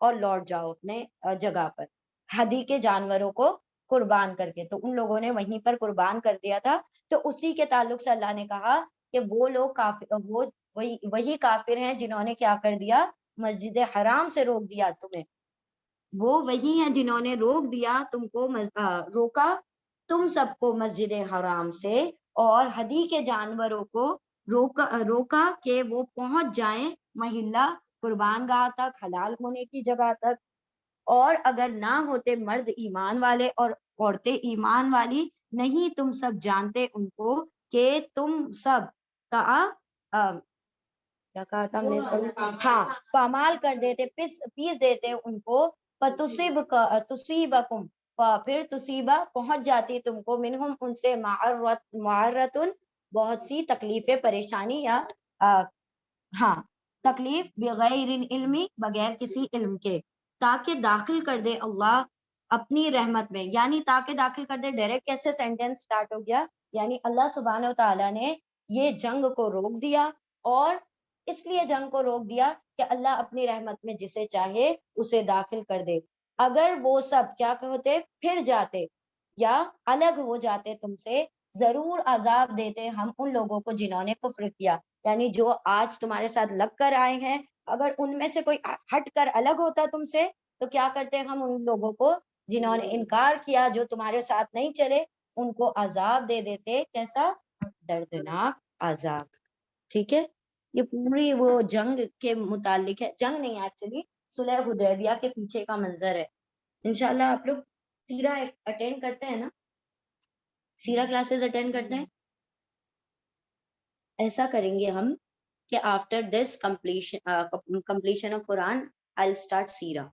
اور لوٹ جاؤ اپنے جگہ پر ہدی کے جانوروں کو قربان کر کے. تو ان لوگوں نے وہیں پر قربان کر دیا تھا. تو اسی کے تعلق سے اللہ نے کہا کہ وہ لوگ کافر، وہ وہی کافر ہیں جنہوں نے کیا کر دیا، مسجد حرام سے روک دیا تمہیں. وہ وہی ہیں جنہوں نے روک دیا تم کو، روکا تم سب کو مسجد حرام سے اور ہدی کے جانوروں کو روکا کہ وہ پہنچ جائیں محلہ قربان گاہ تک، حلال ہونے کی جگہ تک. اور اگر نہ ہوتے مرد ایمان والے اور عورتیں ایمان والی، نہیں تم سب جانتے ان کو کہ تم سب کا کیا کہا تھا ہم نے اس کو، ہاں پامال کر دیتے، پیس دیتے ان کو. تصیبکم، پھر تصیبہ پہنچ جاتی تم کو، منہم ان سے، معرتن بہت سی تکلیفیں، پریشانی یا ہاں تکلیف، بغیر علمی بغیر کسی علم کے، تاکہ داخل کر دے اللہ اپنی رحمت میں. یعنی تاکہ داخل کر دے، ڈائریکٹ کیسے سینٹینس سٹارٹ ہو گیا؟ یعنی اللہ سبحانہ و تعالیٰ نے یہ جنگ کو روک دیا. اور اس لیے جنگ کو روک دیا کہ اللہ اپنی رحمت میں جسے چاہے اسے داخل کر دے. اگر وہ سب کیا ہوتے، پھر جاتے یا الگ ہو جاتے تم سے، ضرور عذاب دیتے ہم ان لوگوں کو جنہوں نے کفر کیا. یعنی جو آج تمہارے ساتھ لگ کر آئے ہیں، اگر ان میں سے کوئی ہٹ کر الگ ہوتا تم سے، تو کیا کرتے ہم ان لوگوں کو جنہوں نے انکار کیا، جو تمہارے ساتھ نہیں چلے، ان کو عذاب دے دیتے. کیسا؟ دردناک عذاب. ٹھیک ہے، یہ پوری وہ جنگ کے متعلق ہے. جنگ نہیں ایکچولی، صلح حدیبیہ کے پیچھے کا منظر ہے. انشاءاللہ آپ لوگ سیرہ اٹینڈ کرتے ہیں نا، سیرہ کلاسز اٹینڈ کرتے ہیں. ایسا کریں گے ہم کہ آفٹر دس کمپلیشن آف قرآن آئی اسٹارٹ سیرہ.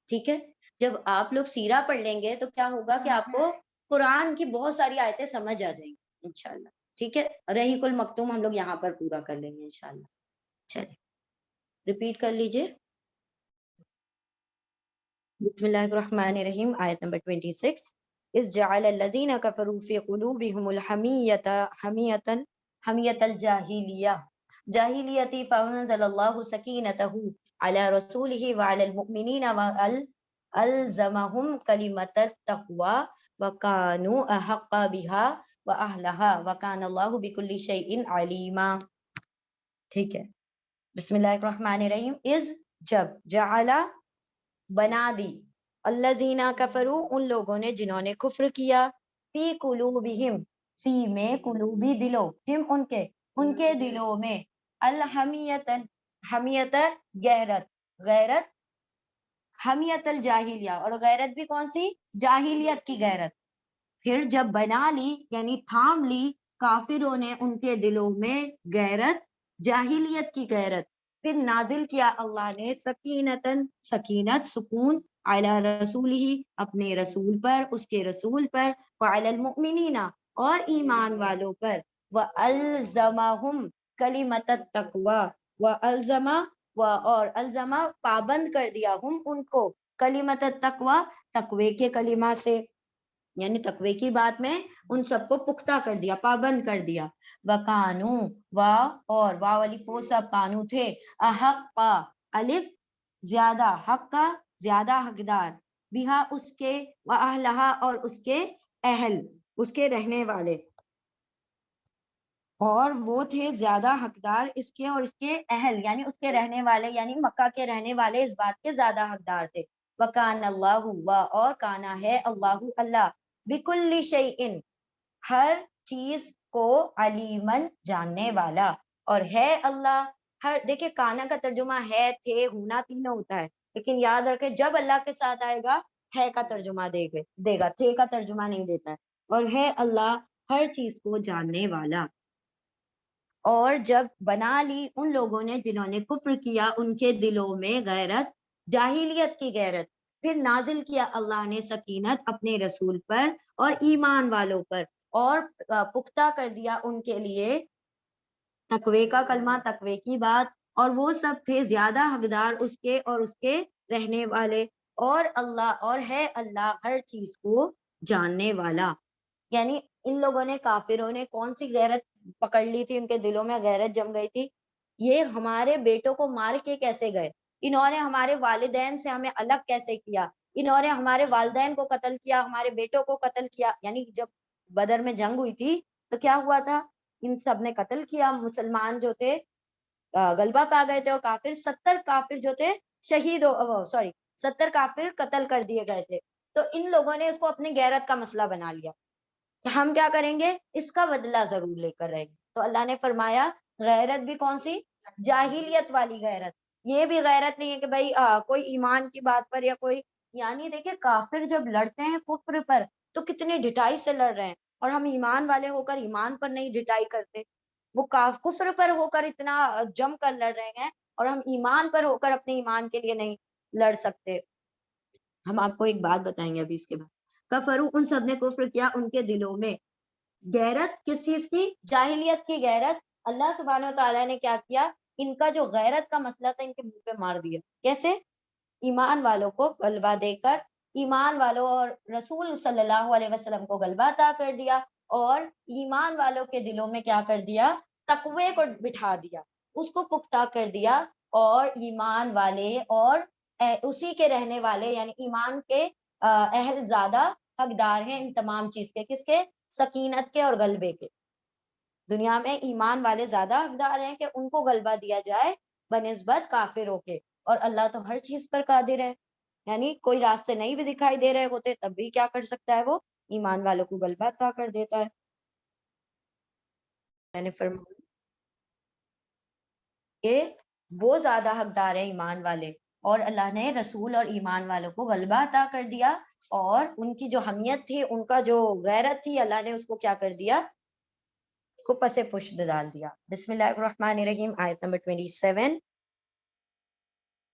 ٹھیک ہے، جب آپ لوگ سیرہ پڑھ لیں گے تو کیا ہوگا کہ آپ کو قرآن کی بہت ساری آیتیں سمجھ آ جائیں گی انشاءاللہ. ٹھیک ہے، رحیق المختوم ہم لوگ یہاں پر پورا کر لیں گے انشاءاللہ. چلیں ریپیٹ کر لیجئے. بسم اللہ الرحمن الرحیم، آیت نمبر 26. اذ جعل الذین کفروا فی قلوبہم حمیۃ الجاہلیہ جاہلیتی فانزل اللہ سکینتہ علی رسولہ وعلی المؤمنین والزمہم کلمۃ التقوی وکانوا احق بہا واہلہا وکان اللہ بکل شیء علیما. ٹھیک ہے، بسم اللہ الرحمن الرحیم. اذ جب، جعل بنا دی، الذین کفروا ان لوگوں نے جنہوں نے کفر کیا، فی قلوبہم، فی میں، قلوبی دلوں، ہم ان کے دلوں میں، الحمیت، حمیت غیرت، غیرت حمیت الجاہلیہ، اور غیرت بھی کون سی؟ جاہلیت کی غیرت. پھر جب بنا لی یعنی تھام لی کافروں نے ان کے دلوں میں غیرت، جاہلیت کی غیرت، پھر نازل کیا اللہ نے سکینتن، سکینت، سکون، علی رسولہ، اپنے رسول پر، اس کے رسول پر، وعلی المؤمنین، اور ایمان والوں پر، وَأَلْزَمَهُمْ کلمۃ التقوی، وَأَلْزَمَ، اور الزمہ پابند کر دیا، ہم ان کو، کلمۃ التقوی، تقوی کے کلمہ سے، یعنی تقوی کی بات میں ان سب کو پختہ کر دیا، پابند کر دیا. وَقَانُوا، اور واو الف وہ سب، قانو تھے، احق، الف زیادہ، حق کا زیادہ حقدار، بہا اس کے، واہلہا اور اس کے اہل، اس کے رہنے والے، اور وہ تھے زیادہ حقدار اس کے اور اس کے اہل، یعنی اس کے رہنے والے، یعنی مکہ کے رہنے والے اس بات کے زیادہ حقدار تھے. وَكَانَ اللَّهُ، اور کانا ہے اللہ، اللہ، بِكُلِّ شَيْءٍ، ہر چیز کو، علیمن، جاننے والا، اور ہے اللہ ہر، دیکھیں کانا کا ترجمہ ہے، تھے، ہونا، تینوں ہوتا ہے، لیکن یاد رکھے جب اللہ کے ساتھ آئے گا ہے کا ترجمہ دے گا، تھے کا ترجمہ نہیں دیتا ہے. اور ہے اللہ ہر چیز کو جاننے والا. اور جب بنا لی ان لوگوں نے جنہوں نے کفر کیا ان کے دلوں میں غیرت، جاہلیت کی غیرت، پھر نازل کیا اللہ نے سکینت اپنے رسول پر اور ایمان والوں پر، اور پختہ کر دیا ان کے لیے تقوی کا کلمہ، تقوی کی بات، اور وہ سب تھے زیادہ حقدار اس کے اور اس کے رہنے والے، اور اللہ، اور ہے اللہ ہر چیز کو جاننے والا. یعنی ان لوگوں نے، کافروں نے کون سی غیرت پکڑ لی تھی، ان کے دلوں میں غیرت جم گئی تھی، یہ ہمارے بیٹوں کو مار کے کیسے گئے، انہوں نے ہمارے والدین سے ہمیں الگ کیسے کیا، انہوں نے ہمارے والدین کو قتل کیا، ہمارے بیٹوں کو قتل کیا. یعنی جب بدر میں جنگ ہوئی تھی تو کیا ہوا تھا، ان سب نے قتل کیا. مسلمان جو تھے غلبہ پا گئے تھے، اور کافر 70 کافر جو تھے شہید 70 کافر قتل کر دیے گئے تھے. تو ان لوگوں نے اس کو اپنی غیرت کا مسئلہ بنا لیا کہ ہم کیا کریں گے، اس کا بدلہ ضرور لے کر رہیں گے. تو اللہ نے فرمایا غیرت بھی کون سی، جاہلیت والی غیرت. یہ بھی غیرت نہیں ہے کہ بھائی کوئی ایمان کی بات پر یا کوئی، یعنی دیکھیں کافر جب لڑتے ہیں کفر پر تو کتنی ڈٹائی سے لڑ رہے ہیں، اور ہم ایمان والے ہو کر ایمان پر نہیں ڈٹائی کرتے. وہ کفر پر ہو کر اتنا جم کر لڑ رہے ہیں، اور ہم ایمان پر ہو کر اپنے ایمان کے لیے نہیں لڑ سکتے. ہم آپ کو ایک بات بتائیں گے ابھی اس کے بعد. کفرو، ان سب نے کفر کیا ان کے دلوں میں. غیرت کس چیز کی، جاہلیت کی غیرت. اللہ سبحانہ و تعالیٰ نے کیا کیا، ان کا جو غیرت کا مسئلہ تھا ان کے منہ پہ مار دیا. کیسے، ایمان والوں کو غلبہ دے کر، ایمان والوں اور رسول صلی اللہ علیہ وسلم کو غلبہ عطا کر دیا، اور ایمان والوں کے دلوں میں کیا کر دیا، تقوی کو بٹھا دیا، اس کو پختہ کر دیا. اور ایمان والے اور اسی کے رہنے والے، یعنی ایمان کے اہل زیادہ حقدار ہیں ان تمام چیز کے. کس کے، سکینت کے اور غلبے کے. دنیا میں ایمان والے زیادہ حقدار ہیں کہ ان کو غلبہ دیا جائے بنسبت کافروں کے. اور اللہ تو ہر چیز پر قادر ہے، یعنی کوئی راستے نہیں بھی دکھائی دے رہے ہوتے تب بھی کیا کر سکتا ہے، وہ ایمان والوں کو غلبہ عطا کر دیتا ہے. میں نے فرمایا کہ وہ زیادہ حقدار ہے ایمان والے، اور اللہ نے رسول اور ایمان والوں کو غلبہ عطا کر دیا. اور ان کی جو حمیت تھی، ان کا جو غیرت تھی، اللہ نے اس کو کیا کر دیا، کو پسے پشت ڈال دیا. بسم اللہ الرحمن الرحیم، آیت نمبر 27.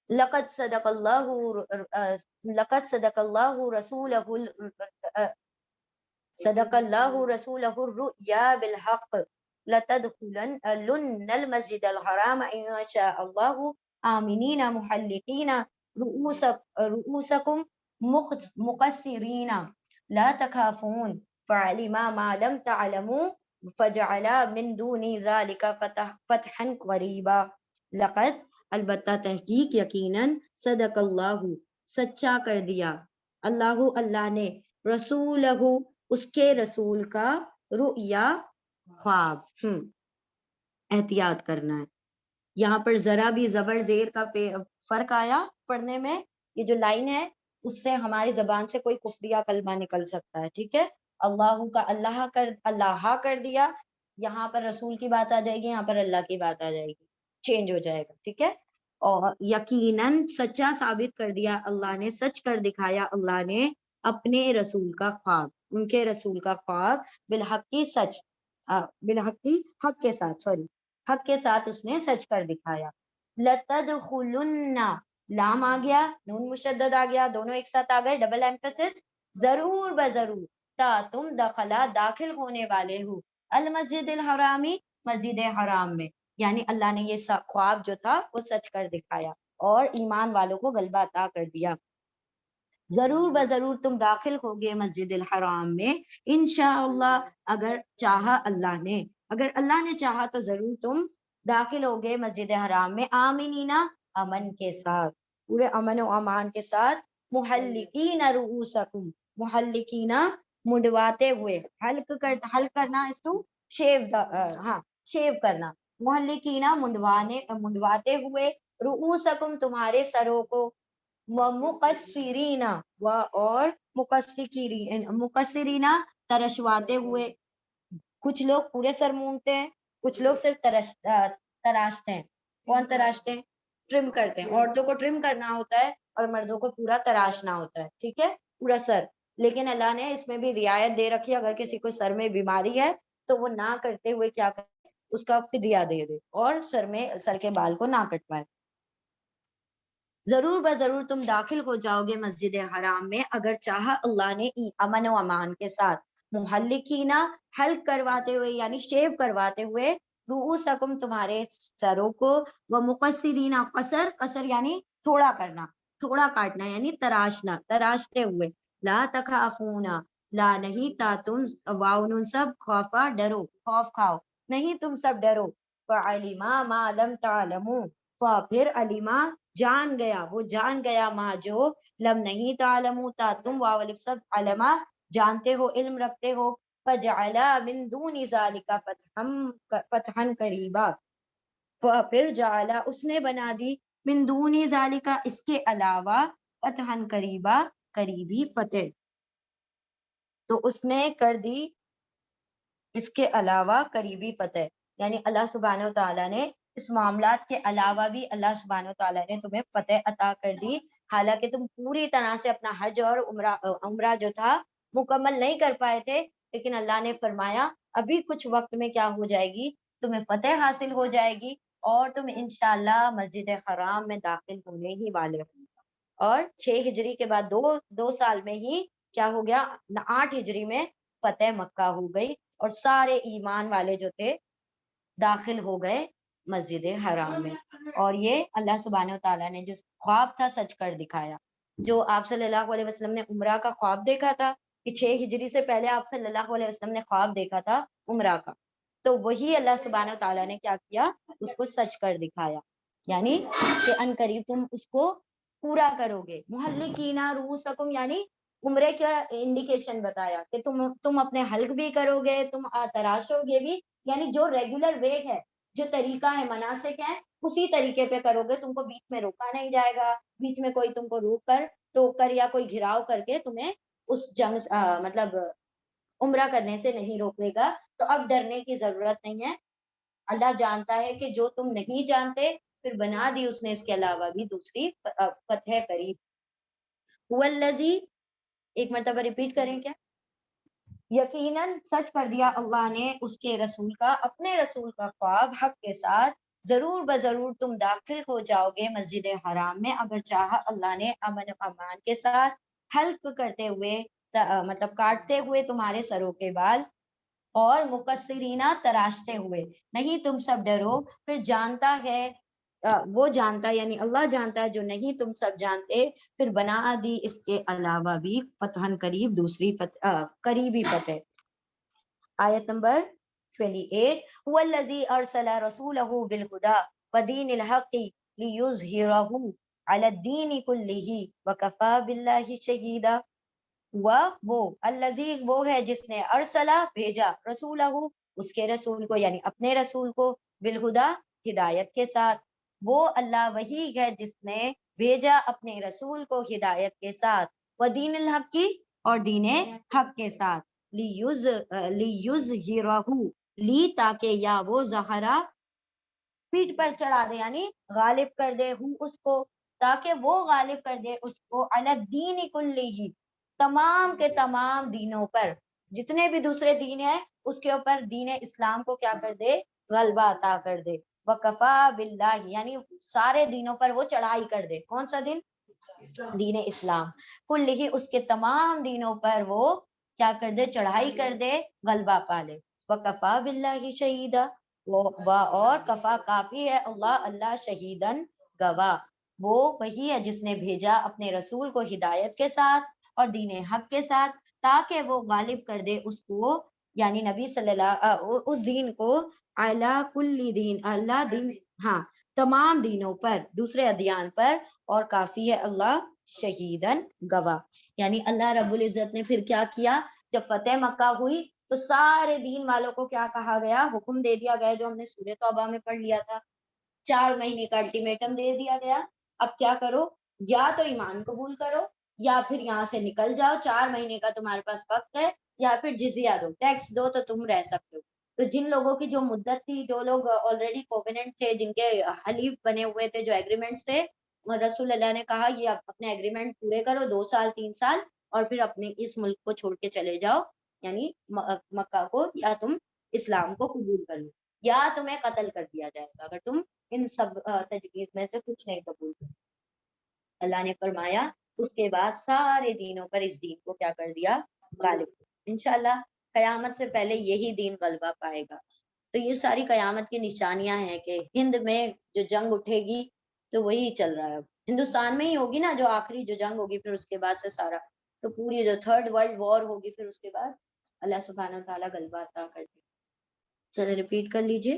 لقد صدق اللہ رسولہ الرؤیا بالحق لتدخلن المسجد الحرام ان شاء اللہ آمنین محلقین رؤوسکم مقصرین لا تخافون فعلم ما لم تعلموا فجعل من دون ذلك فتحا قریبا. لقد، البتہ تحقیق، یقیناً، صدق اللہ، سچا کر دیا، اللہ نے، رسولہ، اس کے رسول کا، رؤیا، خواب. احتیاط کرنا ہے یہاں پر، ذرا بھی زبر زیر کا فرق آیا پڑھنے میں، یہ جو لائن ہے اس سے ہماری زبان سے کوئی کفریہ کلمہ نکل سکتا ہے. ٹھیک ہے، اللہ کا اللہ کر دیا، یہاں پر رسول کی بات آ جائے گی، یہاں پر اللہ کی بات آ جائے گی، چینج ہو جائے گا. ٹھیک ہے، اور یقیناً سچا ثابت کر دیا اللہ نے، سچ کر دکھایا اللہ نے اپنے رسول کا خواب، ان کے رسول کا خواب، بالحق کی سچ، بالحق کی حق کے ساتھ، حق کے ساتھ اس نے سچ کر دکھایا. لتدخلن، لام آ گیا، نون مشدد آ گیا، دونوں ایک ساتھ آ گئے، ڈبل ایمفیسس. ضرور بضرور، تا تم دخلا، داخل ہونے والے ہو، المسجد الحرامی، مسجد حرام میں. یعنی اللہ نے یہ خواب جو تھا وہ سچ کر دکھایا اور ایمان والوں کو غلبہ عطا کر دیا. ضرور بضرور تم داخل ہوگے مسجد الحرام میں، انشاءاللہ، اگر چاہا اللہ نے، اگر اللہ نے چاہا تو ضرور تم داخل ہوگے مسجد حرام میں، آمنینا، امن کے ساتھ، پورے امن و امان کے ساتھ. محلقین رؤوسکم، محلقینا، منڈواتے ہوئے، حلق کرنا اس کو شیو، شیو کرنا. محلقینا، منڈواتے ہوئے، رؤوسکم، تمہارے سروں کو، مقصرین، اور مقصرین، ترشواتے ہوئے. کچھ لوگ پورے سر مونتے ہیں، کچھ لوگ صرف تراشتے ہیں. کون تراشتے ہیں، ٹرم کرتے ہیں. عورتوں کو ٹرم کرنا ہوتا ہے اور مردوں کو پورا تراشنا ہوتا ہے. ٹھیک ہے، پورا سر. لیکن اللہ نے اس میں بھی رعایت دے رکھی، اگر کسی کو سر میں بیماری ہے تو وہ نہ کرتے ہوئے کیا کرے، اس کا فدیہ دے دے اور سر کے بال کو نہ کٹوائے. ضرور بضرور تم داخل ہو جاؤ گے مسجد حرام میں اگر چاہا اللہ نے، امن و امان کے ساتھ. محلقینا، حلق کرواتے ہوئے، یعنی شیو کرواتے ہوئے، رؤوسکم، تمہارے سروں کو، ومقصرین، قصر یعنی تھوڑا کرنا، تھوڑا کاٹنا، یعنی تراشنا، تراشتے ہوئے. لا تخافونا، لا نہیں، تا تم، واؤن سب، خوفا، ڈرو، خوف کھاؤ، نہیں تم سب ڈرو. فعلما ما لم تعلموا، پھر علیما، جان گیا، وہ جان گیا ما جو لم نہیں تعلمو تا تم واو الف سب علما جانتے ہو، علم رکھتے ہو، فجعل من دون ذالک فتحا قریبا، پھر جعلا اس نے بنا دی من دون ذالک اس کے علاوہ فتحا قریبا قریبی فتح، تو اس نے کر دی اس کے علاوہ قریبی فتح، یعنی اللہ سبحانہ و تعالیٰ نے اس معاملات کے علاوہ بھی اللہ سبحانہ و تعالیٰ نے تمہیں فتح عطا کر دی، حالانکہ تم پوری طرح سے اپنا حج اور عمرہ جو تھا مکمل نہیں کر پائے تھے، لیکن اللہ نے فرمایا ابھی کچھ وقت میں کیا ہو جائے گی، تمہیں فتح حاصل ہو جائے گی اور تم انشاءاللہ مسجد حرام میں داخل ہونے ہی والے ہو۔ اور 6 ہجری کے بعد دو سال میں ہی کیا ہو گیا، 8 ہجری میں فتح مکہ ہو گئی اور سارے ایمان والے جو تھے داخل ہو گئے مسجد حرام میں، اور یہ اللہ سبحانہ و تعالیٰ نے جو خواب تھا سچ کر دکھایا، جو آپ صلی اللہ علیہ وسلم نے عمرہ کا خواب دیکھا تھا کہ 6 ہجری سے پہلے آپ صلی اللہ علیہ وسلم نے خواب دیکھا تھا عمرہ کا، تو وہی اللہ سبحانہ و تعالیٰ نے کیا کیا، اس کو سچ کر دکھایا، یعنی کہ ان قریب تم اس کو پورا کرو گے۔ محلقین رؤوسکم یعنی عمرے کا انڈیکیشن بتایا کہ تم اپنے حلق بھی کرو گے، تم تراشو گے بھی، یعنی جو ریگولر وے ہے، جو طریقہ ہے، مناسک ہے، اسی طریقے پہ کرو گے، تم کو بیچ میں روکا نہیں جائے گا، بیچ میں کوئی تم کو روک کر ٹوک کر یا کوئی گھراؤ کر کے تمہیں اس جنگ مطلب عمرہ کرنے سے نہیں روکے گا، تو اب ڈرنے کی ضرورت نہیں ہے، اللہ جانتا ہے کہ جو تم نہیں جانتے، پھر بنا دی اس نے اس کے علاوہ بھی دوسری فتح قریب۔ والذی، ایک مرتبہ ریپیٹ کریں کیا، یقیناً سچ کر دیا اللہ نے اس کے رسول کا، اپنے رسول کا خواب حق کے ساتھ، ضرور بضرور تم داخل ہو جاؤ گے مسجد حرام میں اگر چاہا اللہ نے امن و امان کے ساتھ، حلق کرتے ہوئے مطلب کاٹتے ہوئے تمہارے سروں کے بال، اور مقصرینہ تراشتے ہوئے، نہیں تم سب ڈرو، پھر جانتا ہے وہ جانتا یعنی اللہ جانتا ہے جو نہیں تم سب جانتے، پھر بنا دی اس کے علاوہ بھی فتحن قریب دوسری قریبی فتح۔ آیت نمبر 28، هو الذی ارسل رسولہ بالہدی ودین الحق لیظہرہ علی الدین کلہ وکفی باللہ شہیدا، وہ الذی وہ ہے جس نے ارسلہ بھیجا رسولہ اس کے رسول کو یعنی اپنے رسول کو، بالہدی ہدایت کے ساتھ، وہ اللہ وہی ہے جس نے بھیجا اپنے رسول کو ہدایت کے ساتھ، ودین الحق کی اور دین حق کے ساتھ، لیظہرہ لی تاکہ یا وہ ظہرا پیٹ پر چڑھا دے یعنی غالب کر دے اس کو، تاکہ وہ غالب کر دے اس کو، علی الدین کلہ تمام کے تمام دینوں پر، جتنے بھی دوسرے دین ہیں اس کے اوپر دین اسلام کو کیا کر دے، غلبہ عطا کر دے، وکفا باللہ یعنی سارے دینوں پر وہ چڑھائی کر دے، کون سا دین، دین اسلام، کل ہی اس کے تمام دینوں پر وہ کیا کر دے، چڑھائی کر دے، غلبہ پالے، وکفا باللہ شہیدا، اور کفا کافی ہے اللہ شہیدن گواہ، وہ وہی ہے جس نے بھیجا اپنے رسول کو ہدایت کے ساتھ اور دین حق کے ساتھ، تاکہ وہ غالب کر دے اس کو یعنی نبی صلی اللہ اس دین کو، اعلی کل دین اللہ دین، ہاں تمام دینوں پر، دوسرے ادیان پر، اور کافی ہے اللہ شہیدن گواہ، یعنی اللہ رب العزت نے پھر کیا کیا، جب فتح مکہ ہوئی تو سارے دین والوں کو کیا کہا گیا، حکم دے دیا گیا، جو ہم نے سورہ توبہ میں پڑھ لیا تھا، 4 مہینے کا الٹیمیٹم دے دیا گیا، اب کیا کرو، یا تو ایمان قبول کرو یا پھر یہاں سے نکل جاؤ، 4 مہینے کا تمہارے پاس وقت ہے، یا پھر جزیہ دو، ٹیکس دو تو تم رہ سکتے ہو۔ تو جن لوگوں کی جو مدت تھی، جو لوگ آلریڈی کووننٹ تھے، جن کے حلیف بنے ہوئے تھے، جو ایگریمنٹس تھے، رسول اللہ نے کہا یہ اپنے ایگریمنٹ پورے کرو، 2 سال 3 سال، اور پھر اپنے اس ملک کو چھوڑ کے چلے جاؤ، یعنی مکہ کو، یا تم اسلام کو قبول کر لو یا تمہیں قتل کر دیا جائے گا اگر تم ان سب تجویز میں سے کچھ نہیں قبول کرو۔ اللہ نے فرمایا اس کے بعد سارے دینوں پر اس دین کو کیا کر دیا، غالب، انشاءاللہ قیامت سے پہلے یہی دین غلبہ پائے گا۔ تو یہ ساری قیامت کی نشانیاں ہیں کہ ہند میں جو جنگ اٹھے گی تو وہی چل رہا ہے، اب ہندوستان میں ہی ہوگی نا جو آخری جو جنگ ہوگی، پھر اس کے بعد سے سارا تو پوری جو 3rd ورلڈ وار ہوگی، پھر اس کے بعد اللہ سبحانہ و تعالیٰ غلبہ عطا کر دے۔ چلے ریپیٹ کر لیجئے۔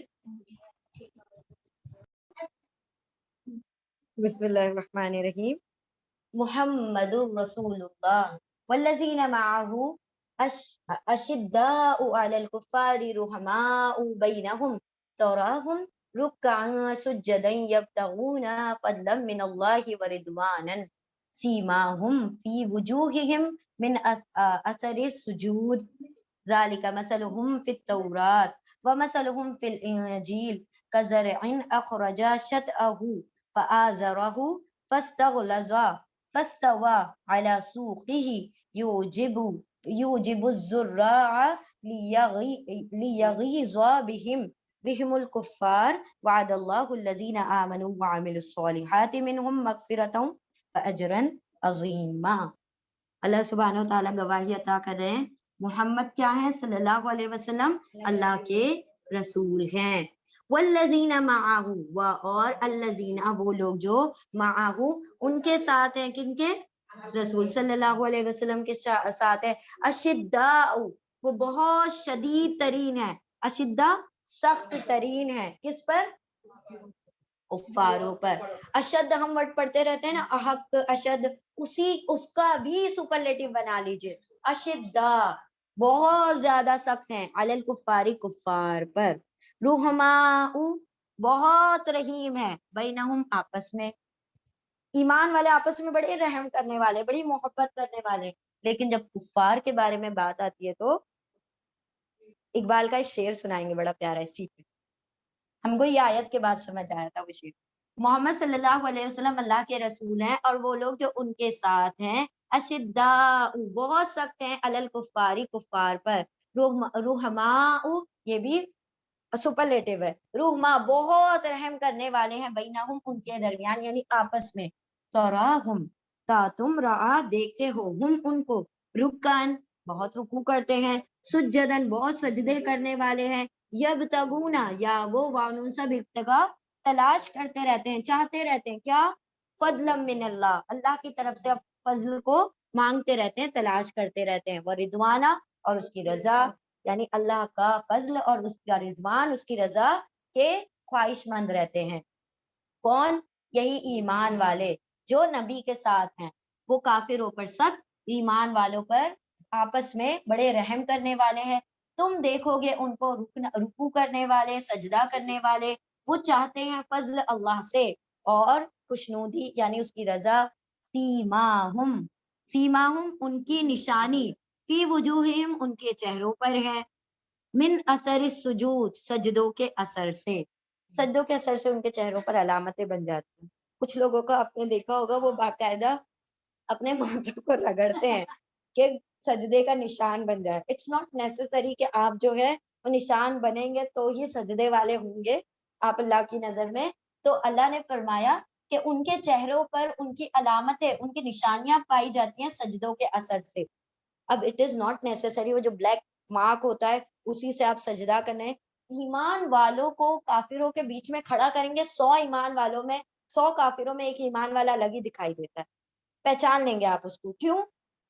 بسم اللہ الرحمن الرحیم. محمد رسول اللہ والذین معه اشداء علی الکفار رحماء بینہم تراہم رکعا سجدا یبتغون فضلا من اللہ ورضوانا سیماہم فی وجوہہم من اثر السجود ذالک مثلہم فی التوراۃ ومثلہم فی الانجیل کزرع اخرج شطأہ فآزرہ فاستغلظ فاستوى على سوقه يوجب الزراع ليغيظ بهم الكفار وعد الله الذين آمنوا وعملوا الصالحات منهم مغفرة وأجرا عظيما. اللہ سبحانہ و تعالیٰ گواہی عطا کر رہے ہیں محمد کیا ہے صلی اللہ علیہ وسلم اللہ کے رسول ہیں. والذین معه اور الذین وہ لوگ جو معه ان کے ساتھ ہیں کن کے رسول صلی اللہ علیہ وسلم کے ساتھ ہے اشداء وہ بہت شدید ترین ہے اشداء سخت ترین ہے کس پر کفاروں پر. اشد ہم ورڈ پڑھتے رہتے ہیں نا احق اشد اس کا بھی سپرلیٹو بنا لیجئے اشداء بہت زیادہ سخت ہیں علی الکفاری کفار پر رحماء بہت رحیم ہے بینہم آپس میں ایمان والے آپس میں بڑے رحم کرنے والے بڑی محبت کرنے والے لیکن جب کفار کے بارے میں بات آتی ہے تو اقبال کا ایک شعر سنائیں گے بڑا پیارا اسی پہ ہم کو یہ آیت کے بعد سمجھ آیا تھا وہ شعر. محمد صلی اللہ علیہ وسلم اللہ کے رسول ہیں اور وہ لوگ جو ان کے ساتھ ہیں اشداء بہت سخت ہیں علی الکفاری کفار پر رحماء یہ بھی سپرلیٹو ہے رحما بہت رحم کرنے والے ہیں بینہم ان کے درمیان یعنی آپس میں تراہم تا تم رعا دیکھتے ہو ہم ان کو رکان بہت رکوع کرتے ہیں سجدن بہت سجدے کرنے والے ہیں یبتغونا یا وہ وانون سب ابتغاء تلاش کرتے رہتے ہیں چاہتے رہتے ہیں کیا فضلا من اللہ اللہ کی طرف سے فضل کو مانگتے رہتے ہیں تلاش کرتے رہتے ہیں ورضوانا اور اس کی رضا یعنی اللہ کا فضل اور اس کا رضوان اس کی رضا کے خواہش مند رہتے ہیں. کون یہی ایمان والے جو نبی کے ساتھ ہیں وہ کافروں پر سخت ایمان والوں پر آپس میں بڑے رحم کرنے والے ہیں. تم دیکھو گے ان کو رکوع کرنے والے سجدہ کرنے والے وہ چاہتے ہیں فضل اللہ سے اور خوشنودی یعنی اس کی رضا. سیماہم ان کی نشانی فی وجوہہم ان کے چہروں پر ہے من اثر السجود سجدوں کے اثر سے سجدوں کے اثر سے ان کے چہروں پر علامتیں بن جاتی ہیں. کچھ لوگوں کو آپ نے دیکھا ہوگا وہ باقاعدہ اپنے ماتھوں کو رگڑتے ہیں کہ سجدے کا نشان بن جائے. اٹس ناٹ نیسسری کہ آپ جو ہے وہ نشان بنیں گے تو ہی سجدے والے ہوں گے آپ اللہ کی نظر میں. تو اللہ نے فرمایا کہ ان کے چہروں پر ان کی علامتیں ان کی نشانیاں پائی جاتی ہیں سجدوں کے اثر سے. اب اٹ از ناٹ نیسسری وہ جو بلیک مارک ہوتا ہے اسی سے آپ سجدہ کرنے. ایمان والوں کو کافروں کے بیچ میں کھڑا کریں گے 100 ایمان والوں میں 100 کافروں میں ایک ایمان والا الگ ہی دکھائی دیتا ہے پہچان لیں گے آپ اس کو. کیوں؟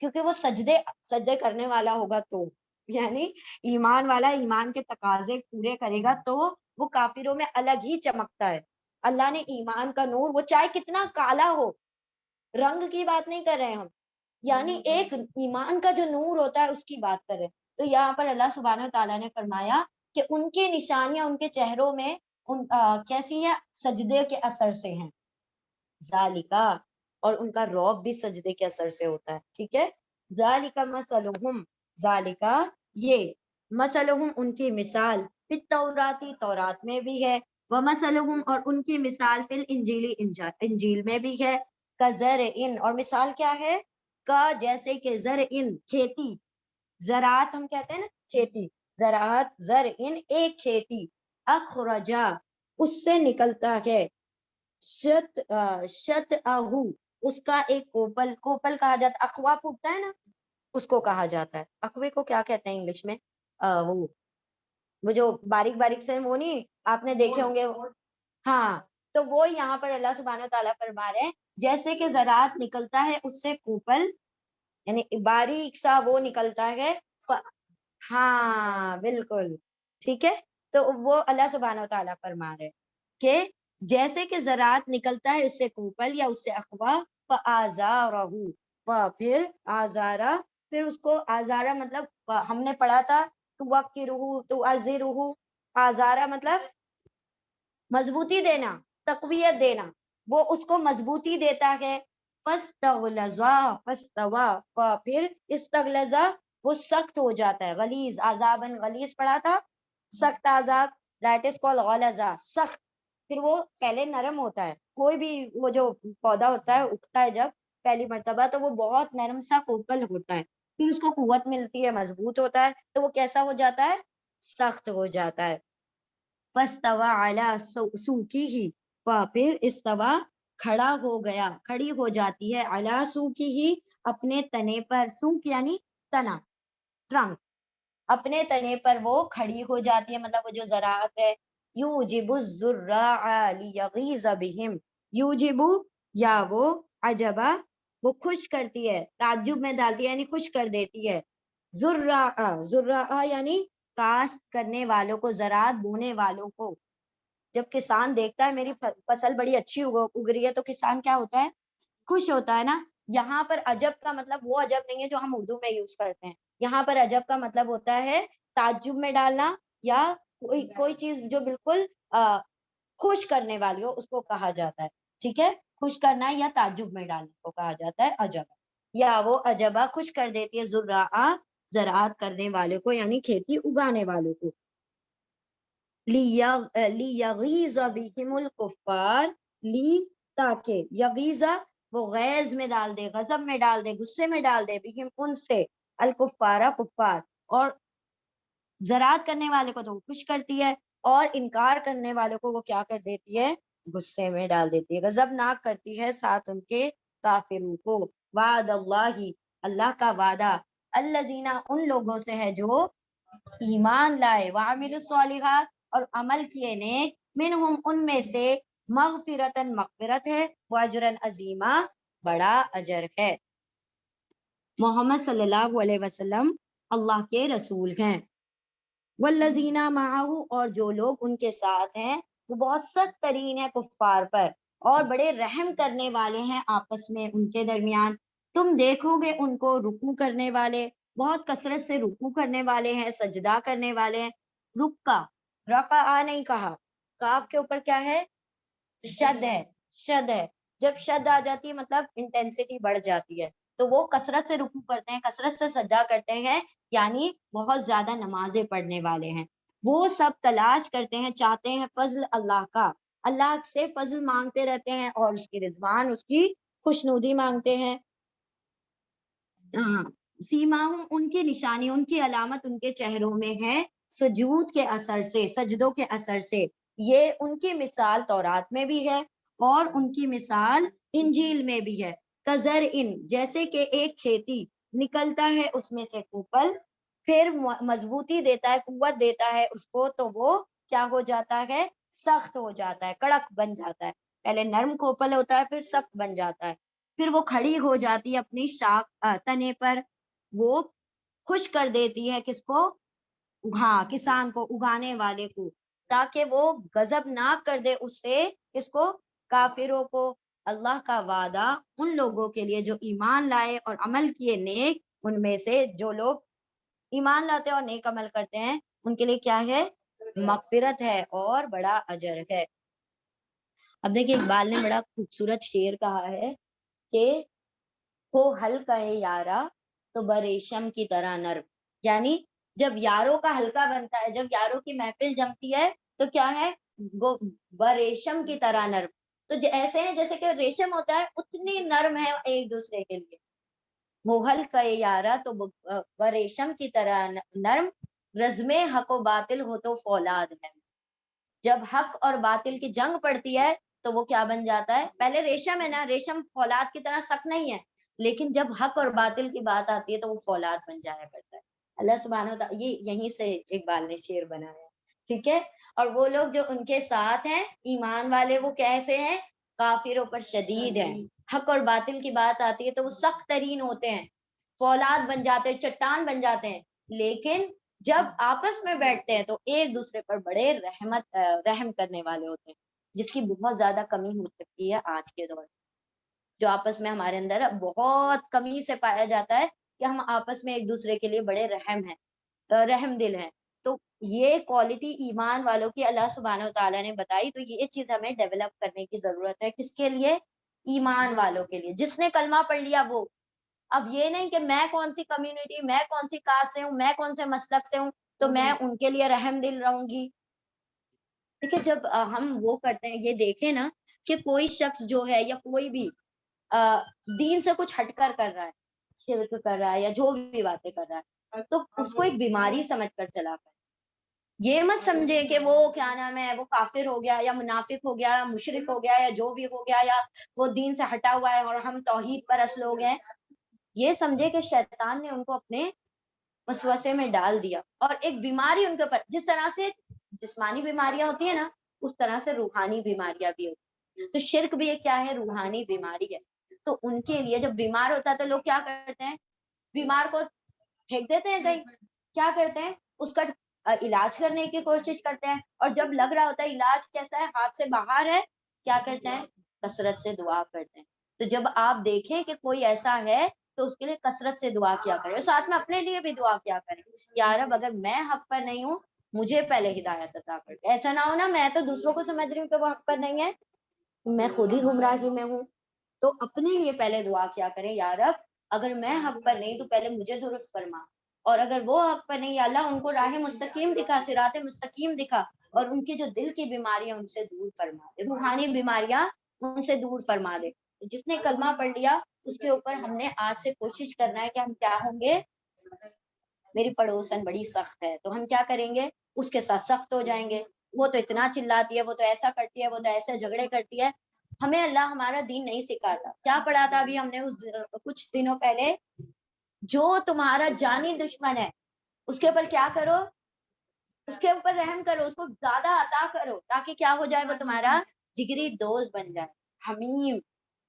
کیونکہ وہ سجدے کرنے والا ہوگا تو یعنی ایمان والا ایمان کے تقاضے پورے کرے گا تو وہ کافروں میں الگ ہی چمکتا ہے. اللہ نے ایمان کا نور وہ چاہے کتنا کالا ہو رنگ کی بات نہیں کر رہے ہم یعنی ایک ایمان کا جو نور ہوتا ہے اس کی بات کریں. تو یہاں پر اللہ سبحانہ تعالیٰ نے فرمایا کہ ان کی نشانیاں ان کے چہروں میں کیسی ہیں سجدے کے اثر سے ہیں. ذالکا اور ان کا رعب بھی سجدے کے اثر سے ہوتا ہے. ٹھیک ہے. ذالکا مثلہم ذالکا یہ مثلہم ان کی مثال فی التوراتی تورات میں بھی ہے ومثلہم اور ان کی مثال فی الانجیلی انجیل میں بھی ہے کزرعن اور مثال کیا ہے کا جیسے کہ زرعن کھیتی زراعت ہم کہتے ہیں نا کھیتی زراعت زرعن ایک کھیتی اخرجا اس سے نکلتا ہے شت اہو اس کا ایک کوپل کہا جاتا ہے. اخوا پھوٹتا ہے نا اس کو کہا جاتا ہے. اخوے کو کیا کہتے ہیں انگلش میں وہ جو باریک باریک سے وہ نہیں آپ نے دیکھے ہوں گے ہاں. تو وہ یہاں پر اللہ سبحانہ تعالیٰ فرما رہے ہیں جیسے کہ زراعت نکلتا ہے اس سے کوپل یعنی باریک سا وہ نکلتا ہے. ہاں بالکل ٹھیک ہے. تو وہ اللہ سبحانہ تعالیٰ فرما رہے کہ جیسے کہ زراعت نکلتا ہے اس سے کوپل یا اس سے اقوا، فآزارہ، پھر آزارہ، پھر اس کو آزارہ مطلب ہم نے پڑھا تھا توقرہ تعزرہ، آزارہ مطلب مضبوطی دینا، تقویت دینا، وہ اس کو مضبوطی دیتا ہے۔ فاستغلظا فاستوى، پھر استغلظا وہ سخت ہو جاتا ہے، غلیظ، عذاباً غلیظ پڑھا تھا، سخت عذاب، دیٹ از کال غلظا، سخت۔ پھر وہ پہلے نرم ہوتا ہے، کوئی بھی وہ جو پودا ہوتا ہے اگتا ہے جب پہلی مرتبہ تو وہ بہت نرم سا کوپل ہوتا ہے، پھر اس کو قوت ملتی ہے، مضبوط ہوتا ہے، تو وہ کیسا ہو جاتا ہے؟ سخت ہو جاتا ہے۔ فاستوى على سوقه، پھر استوا کھڑا ہو گیا، کھڑی ہو جاتی ہے، علی سوقه اپنے تنے پر، سوق یعنی تنا، ٹرنک، اپنے تنے پر وہ کھڑی ہو جاتی ہے، مطلب وہ جو زراعت ہے۔ یوجب الزراع لیغیظ بہم، یوجب یا وہ عجبا وہ خوش کرتی ہے، تعجب میں ڈالتی ہے یعنی خوش کر دیتی ہے، زراع، زراع یعنی کاشت کرنے والوں کو، زراعت بونے والوں کو۔ جب کسان دیکھتا ہے میری فصل بڑی اچھی اگ رہی ہے تو کسان کیا ہوتا ہے؟ خوش ہوتا ہے نا۔ یہاں پر عجب کا مطلب وہ عجب نہیں ہے جو ہم اردو میں یوز کرتے ہیں، یہاں پر عجب کا مطلب ہوتا ہے تعجب میں ڈالنا، یا کوئی چیز جو بالکل خوش کرنے والی ہو اس کو کہا جاتا ہے، ٹھیک ہے؟ خوش کرنا یا تعجب میں ڈالنے کو کہا جاتا ہے عجب، یا وہ عجبہ خوش کر دیتی ہے زراع زراعت کرنے والے کو یعنی کھیتی اگانے والوں کو۔ لیغیظ بہم الکفار، لی تاکہ، یغیظ وہ غیظ میں ڈال دے، غضب میں ڈال دے، غصے میں ڈال دے، بہم ان سے، الکفارہ کفار، اور زراعت کرنے والے کو تو وہ خوش کرتی ہے، اور انکار کرنے والے کو وہ کیا کر دیتی ہے؟ غصے میں ڈال دیتی ہے، غضب ناک کرتی ہے ساتھ ان کے کافروں کو۔ وعد اللہ، اللہ کا وعدہ، الذین ان لوگوں سے ہے جو ایمان لائے، وعملوا الصالحات اور عمل کیے نیک، منہم ان میں سے، مغفرتن مغفرت ہے، واجرن عظیما بڑا اجر ہے۔ محمد صلی اللہ علیہ وسلم اللہ کے رسول ہیں، والذین معہ اور جو لوگ ان کے ساتھ ہیں وہ بہت سخت ترین ہے کفار پر، اور بڑے رحم کرنے والے ہیں آپس میں ان کے درمیان۔ تم دیکھو گے ان کو رکوع کرنے والے، بہت کثرت سے رکوع کرنے والے ہیں، سجدہ کرنے والے ہیں۔ رکع، رکع نہیں کہا، کاف کے اوپر کیا ہے؟ شد ہے، شد ہے، جب شد آ جاتی ہے مطلب انٹینسٹی بڑھ جاتی ہے، تو وہ کثرت سے رکوع کرتے ہیں، کثرت سے سجدہ کرتے ہیں، یعنی بہت زیادہ نمازیں پڑھنے والے ہیں۔ وہ سب تلاش کرتے ہیں، چاہتے ہیں فضل اللہ کا، اللہ سے فضل مانگتے رہتے ہیں اور اس کی رضوان، اس کی خوشنودی مانگتے ہیں۔ سیماہم ان کی نشانی، ان کی علامت ان کے چہروں میں ہے، سجود کے اثر سے، سجدوں کے اثر سے۔ یہ ان کی مثال تورات میں بھی ہے اور ان کی مثال انجیل میں بھی ہے۔ کزر ان جیسے کہ ایک کھیتی نکلتا ہے اس میں سے کوپل، پھر مضبوطی دیتا ہے، قوت دیتا ہے اس کو، تو وہ کیا ہو جاتا ہے؟ سخت ہو جاتا ہے، کڑک بن جاتا ہے، پہلے نرم کوپل ہوتا ہے پھر سخت بن جاتا ہے، پھر وہ کھڑی ہو جاتی ہے اپنی شاخ تنے پر، وہ خوش کر دیتی ہے کس کو؟ ہاں کسان کو، اگانے والے کو، تاکہ وہ غضب نہ کر دے اس سے، کس کو؟ کافروں کو۔ اللہ کا وعدہ ان لوگوں کے لیے جو ایمان لائے اور عمل کیے نیک، ان میں سے جو لوگ ایمان لاتے اور نیک عمل کرتے ہیں ان کے لیے کیا ہے؟ مغفرت ہے اور بڑا اجر ہے۔ اب دیکھیں اقبال نے بڑا خوبصورت شعر کہا ہے کہ ہو ہلکا ہے یارا تو بریشم کی طرح نرم، یعنی جب یاروں کا ہلکا بنتا ہے، جب یاروں کی محفل جمتی ہے تو کیا ہے؟ بریشم کی طرح نرم، تو ایسے ہیں جیسے کہ ریشم ہوتا ہے اتنی نرم ہے ایک دوسرے کے لیے۔ وہ ہلکا ہے یارا تو بریشم کی طرح نرم، رزم حق و باطل ہو تو فولاد ہے۔ جب حق اور باطل کی جنگ پڑتی ہے تو وہ کیا بن جاتا ہے؟ پہلے ریشم ہے نا، ریشم فولاد کی طرح سخت نہیں ہے، لیکن جب حق اور باطل کی بات آتی ہے تو وہ فولاد بن جایا کرتا ہے۔ اللہ سبحانہ وتعالی، یہ یہیں سے اقبال نے شعر بنایا، ٹھیک ہے؟ اور وہ لوگ جو ان کے ساتھ ہیں ایمان والے، وہ کیسے ہیں؟ کافروں پر شدید ہیں، حق اور باطل کی بات آتی ہے تو وہ سخت ترین ہوتے ہیں، فولاد بن جاتے ہیں، چٹان بن جاتے ہیں، لیکن جب آپس میں بیٹھتے ہیں تو ایک دوسرے پر بڑے رحم کرنے والے ہوتے ہیں۔ جس کی بہت زیادہ کمی ہو چکی ہے آج کے دور میں، جو آپس میں ہمارے اندر بہت کمی سے پایا جاتا ہے کہ ہم آپس میں ایک دوسرے کے لیے بڑے رحم ہیں، رحم دل ہیں. تو یہ کوالٹی ایمان والوں کی اللہ سبحانہ و تعالیٰ نے بتائی. تو یہ چیز ہمیں ڈیولپ کرنے کی ضرورت ہے. کس کے لیے؟ ایمان والوں کے لیے. جس نے کلمہ پڑھ لیا وہ. اب یہ نہیں کہ میں کون سی کمیونٹی، میں کون سی کاسٹ سے ہوں، میں کون سے مسلک سے ہوں تو میں ان کے لیے رحم دل رہوں گی. دیکھیں جب ہم وہ کرتے ہیں، یہ دیکھیں نا کہ کوئی شخص جو ہے یا کوئی بھی دین سے کچھ ہٹ کر رہا ہے، شرک کر رہا ہے یا جو بھی باتیں کر رہا ہے، تو اس کو ایک بیماری سمجھ کر چلا کر، یہ مت سمجھے کہ وہ کیا نام ہے وہ کافر ہو گیا یا منافق ہو گیا یا مشرک ہو گیا یا جو بھی ہو گیا یا وہ دین سے ہٹا ہوا ہے اور ہم توحید پرست لوگ ہیں. یہ سمجھے کہ شیطان نے ان کو اپنے وسوسے میں ڈال دیا اور ایک بیماری ان کے اوپر، جس طرح سے جسمانی بیماریاں ہوتی ہیں نا، اس طرح سے روحانی بیماریاں بھی ہوتی ہیں. تو شرک بھی ایک کیا ہے؟ روحانی بیماری ہے. تو ان کے لیے جب بیمار ہوتا ہے تو لوگ کیا کرتے ہیں؟ بیمار کو پھینک دیتے ہیں کہیں. کیا کرتے ہیں؟ اس کا علاج کرنے کی کوشش کرتے ہیں، اور جب لگ رہا ہوتا ہے علاج کیسا ہے، ہاتھ سے باہر ہے، کیا کرتے ہیں؟ کثرت سے دعا کرتے ہیں. تو جب آپ دیکھیں کہ کوئی ایسا ہے تو اس کے لیے کثرت سے دعا کیا کریں، اور ساتھ میں اپنے لیے بھی دعا کیا کریں. یا رب اگر میں حق پر نہیں ہوں، مجھے پہلے ہدایت عطا کر. ایسا نہ ہو نا میں تو دوسروں کو سمجھ رہی ہوں کہ وہ حق پر نہیں ہے، میں خود ہی گمراہی میں ہوں. تو اپنے لیے پہلے دعا کیا کریں، یا رب اگر میں حق پر نہیں تو پہلے مجھے درست فرما، اور اگر وہ حق پر نہیں، یا اللہ ان کو راہ مستقیم دکھا، صراط مستقیم دکھا، اور ان کی جو دل کی بیماریاں ان سے دور فرما دے، روحانی بیماریاں ان سے دور فرما دے. جس نے کلمہ پڑھ لیا اس کے اوپر ہم نے آج سے کوشش کرنا ہے کہ ہم کیا ہوں گے. میری پڑوسن بڑی سخت ہے تو ہم کیا کریں گے؟ اس کے ساتھ سخت ہو جائیں گے. وہ تو اتنا چلاتی ہے، وہ تو ایسا کرتی ہے، وہ تو ایسے جھگڑے کرتی ہے. ہمیں اللہ ہمارا دین نہیں سکھاتا. کیا پڑھا تھا ابھی ہم نے کچھ دنوں پہلے؟ جو تمہارا جانی دشمن ہے اس کے اوپر کیا کرو؟ اس کے اوپر رحم کرو، اس کو زیادہ عطا کرو، تاکہ کیا ہو جائے؟ وہ تمہارا جگری دوست بن جائے، حمیم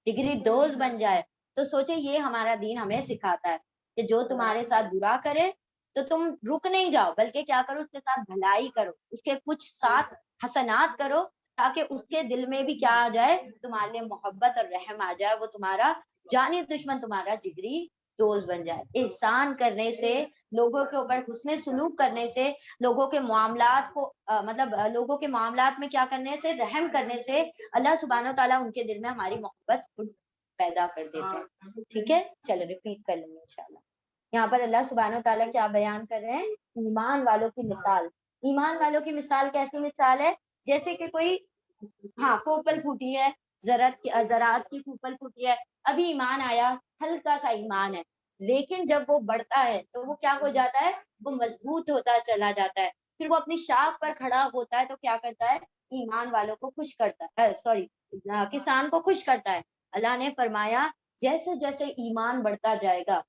جگری دوست بن جائے. تو سوچے یہ ہمارا دین ہمیں سکھاتا ہے کہ جو تمہارے ساتھ برا کرے تو تم رک نہیں جاؤ، بلکہ کیا کرو؟ اس کے ساتھ بھلائی کرو، اس کے کچھ ساتھ حسنات کرو، تاکہ اس کے دل میں بھی کیا آ جائے؟ تمہارے لیے محبت اور رحم آ جائے، وہ تمہارا جانی دشمن تمہارا جگری دوست بن جائے. احسان کرنے سے، لوگوں کے اوپر حسن سلوک کرنے سے، لوگوں کے معاملات کو لوگوں کے معاملات میں کیا کرنے سے؟ رحم کرنے سے اللہ سبحانہ و تعالیٰ ان کے دل میں ہماری محبت خود پیدا کر دیتے ہیں. ٹھیک ہے، چلو ریپیٹ کر لیں گے انشاءاللہ. یہاں پر اللہ سبحانہ و تعالیٰ کیا بیان کر رہے ہیں؟ ایمان والوں کی مثال. ایمان والوں کی مثال کیسی مثال ہے؟ جیسے کہ کوئی کوپل پھوٹی ہے، زراعت کی کوپل پھوٹی ہے، ابھی ایمان آیا، ہلکا سا ایمان ہے، لیکن جب وہ بڑھتا ہے تو وہ کیا ہو جاتا ہے؟ وہ مضبوط ہوتا چلا جاتا ہے. پھر وہ اپنی شاخ پر کھڑا ہوتا ہے تو کیا کرتا ہے؟ ایمان والوں کو خوش کرتا ہے، کسان کو خوش کرتا ہے. اللہ نے فرمایا جیسے جیسے ایمان بڑھتا جائے گا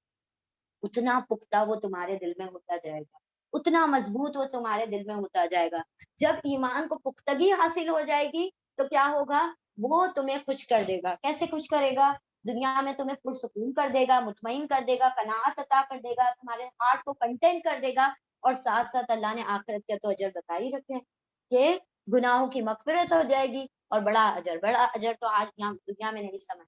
اتنا پختہ وہ تمہارے دل میں ہوتا جائے گا، اتنا مضبوط وہ تمہارے دل میں ہوتا جائے گا. جب ایمان کو پختگی حاصل ہو جائے گی تو کیا ہوگا؟ وہ تمہیں خوش کر دے گا. کیسے خوش کرے گا؟ دنیا میں تمہیں پرسکون کر دے گا، مطمئن کر دے گا، قناعت عطا کر دے گا، تمہارے ہارٹ کو کنٹینٹ کر دے گا. اور ساتھ ساتھ اللہ نے آخرت کے تو اجر بتا ہی رکھے ہیں کہ گناہوں کی مغفرت ہو جائے گی اور بڑا اجر تو آج یہاں دنیا میں نہیں سمجھ.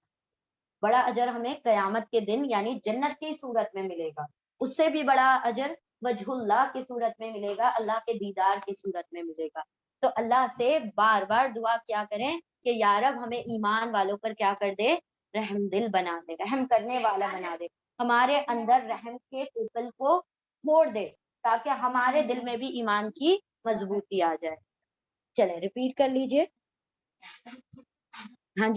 بڑا اجر ہمیں قیامت کے دن یعنی جنت کی صورت میں ملے گا. اس سے بھی بڑا اجر وجہ اللہ کی صورت میں ملے گا، اللہ کے دیدار کی صورت میں ملے گا. تو اللہ سے بار بار دعا کیا کریں کہ یا رب ہمیں ایمان والوں پر کیا کر دے؟ رحم دل بنا دے، رحم کرنے والا بنا دے، ہمارے اندر رحم کے کوپل کو پھوڑ دے، تاکہ ہمارے دل میں بھی ایمان کی مضبوطی آ جائے. چلے ریپیٹ کر لیجئے.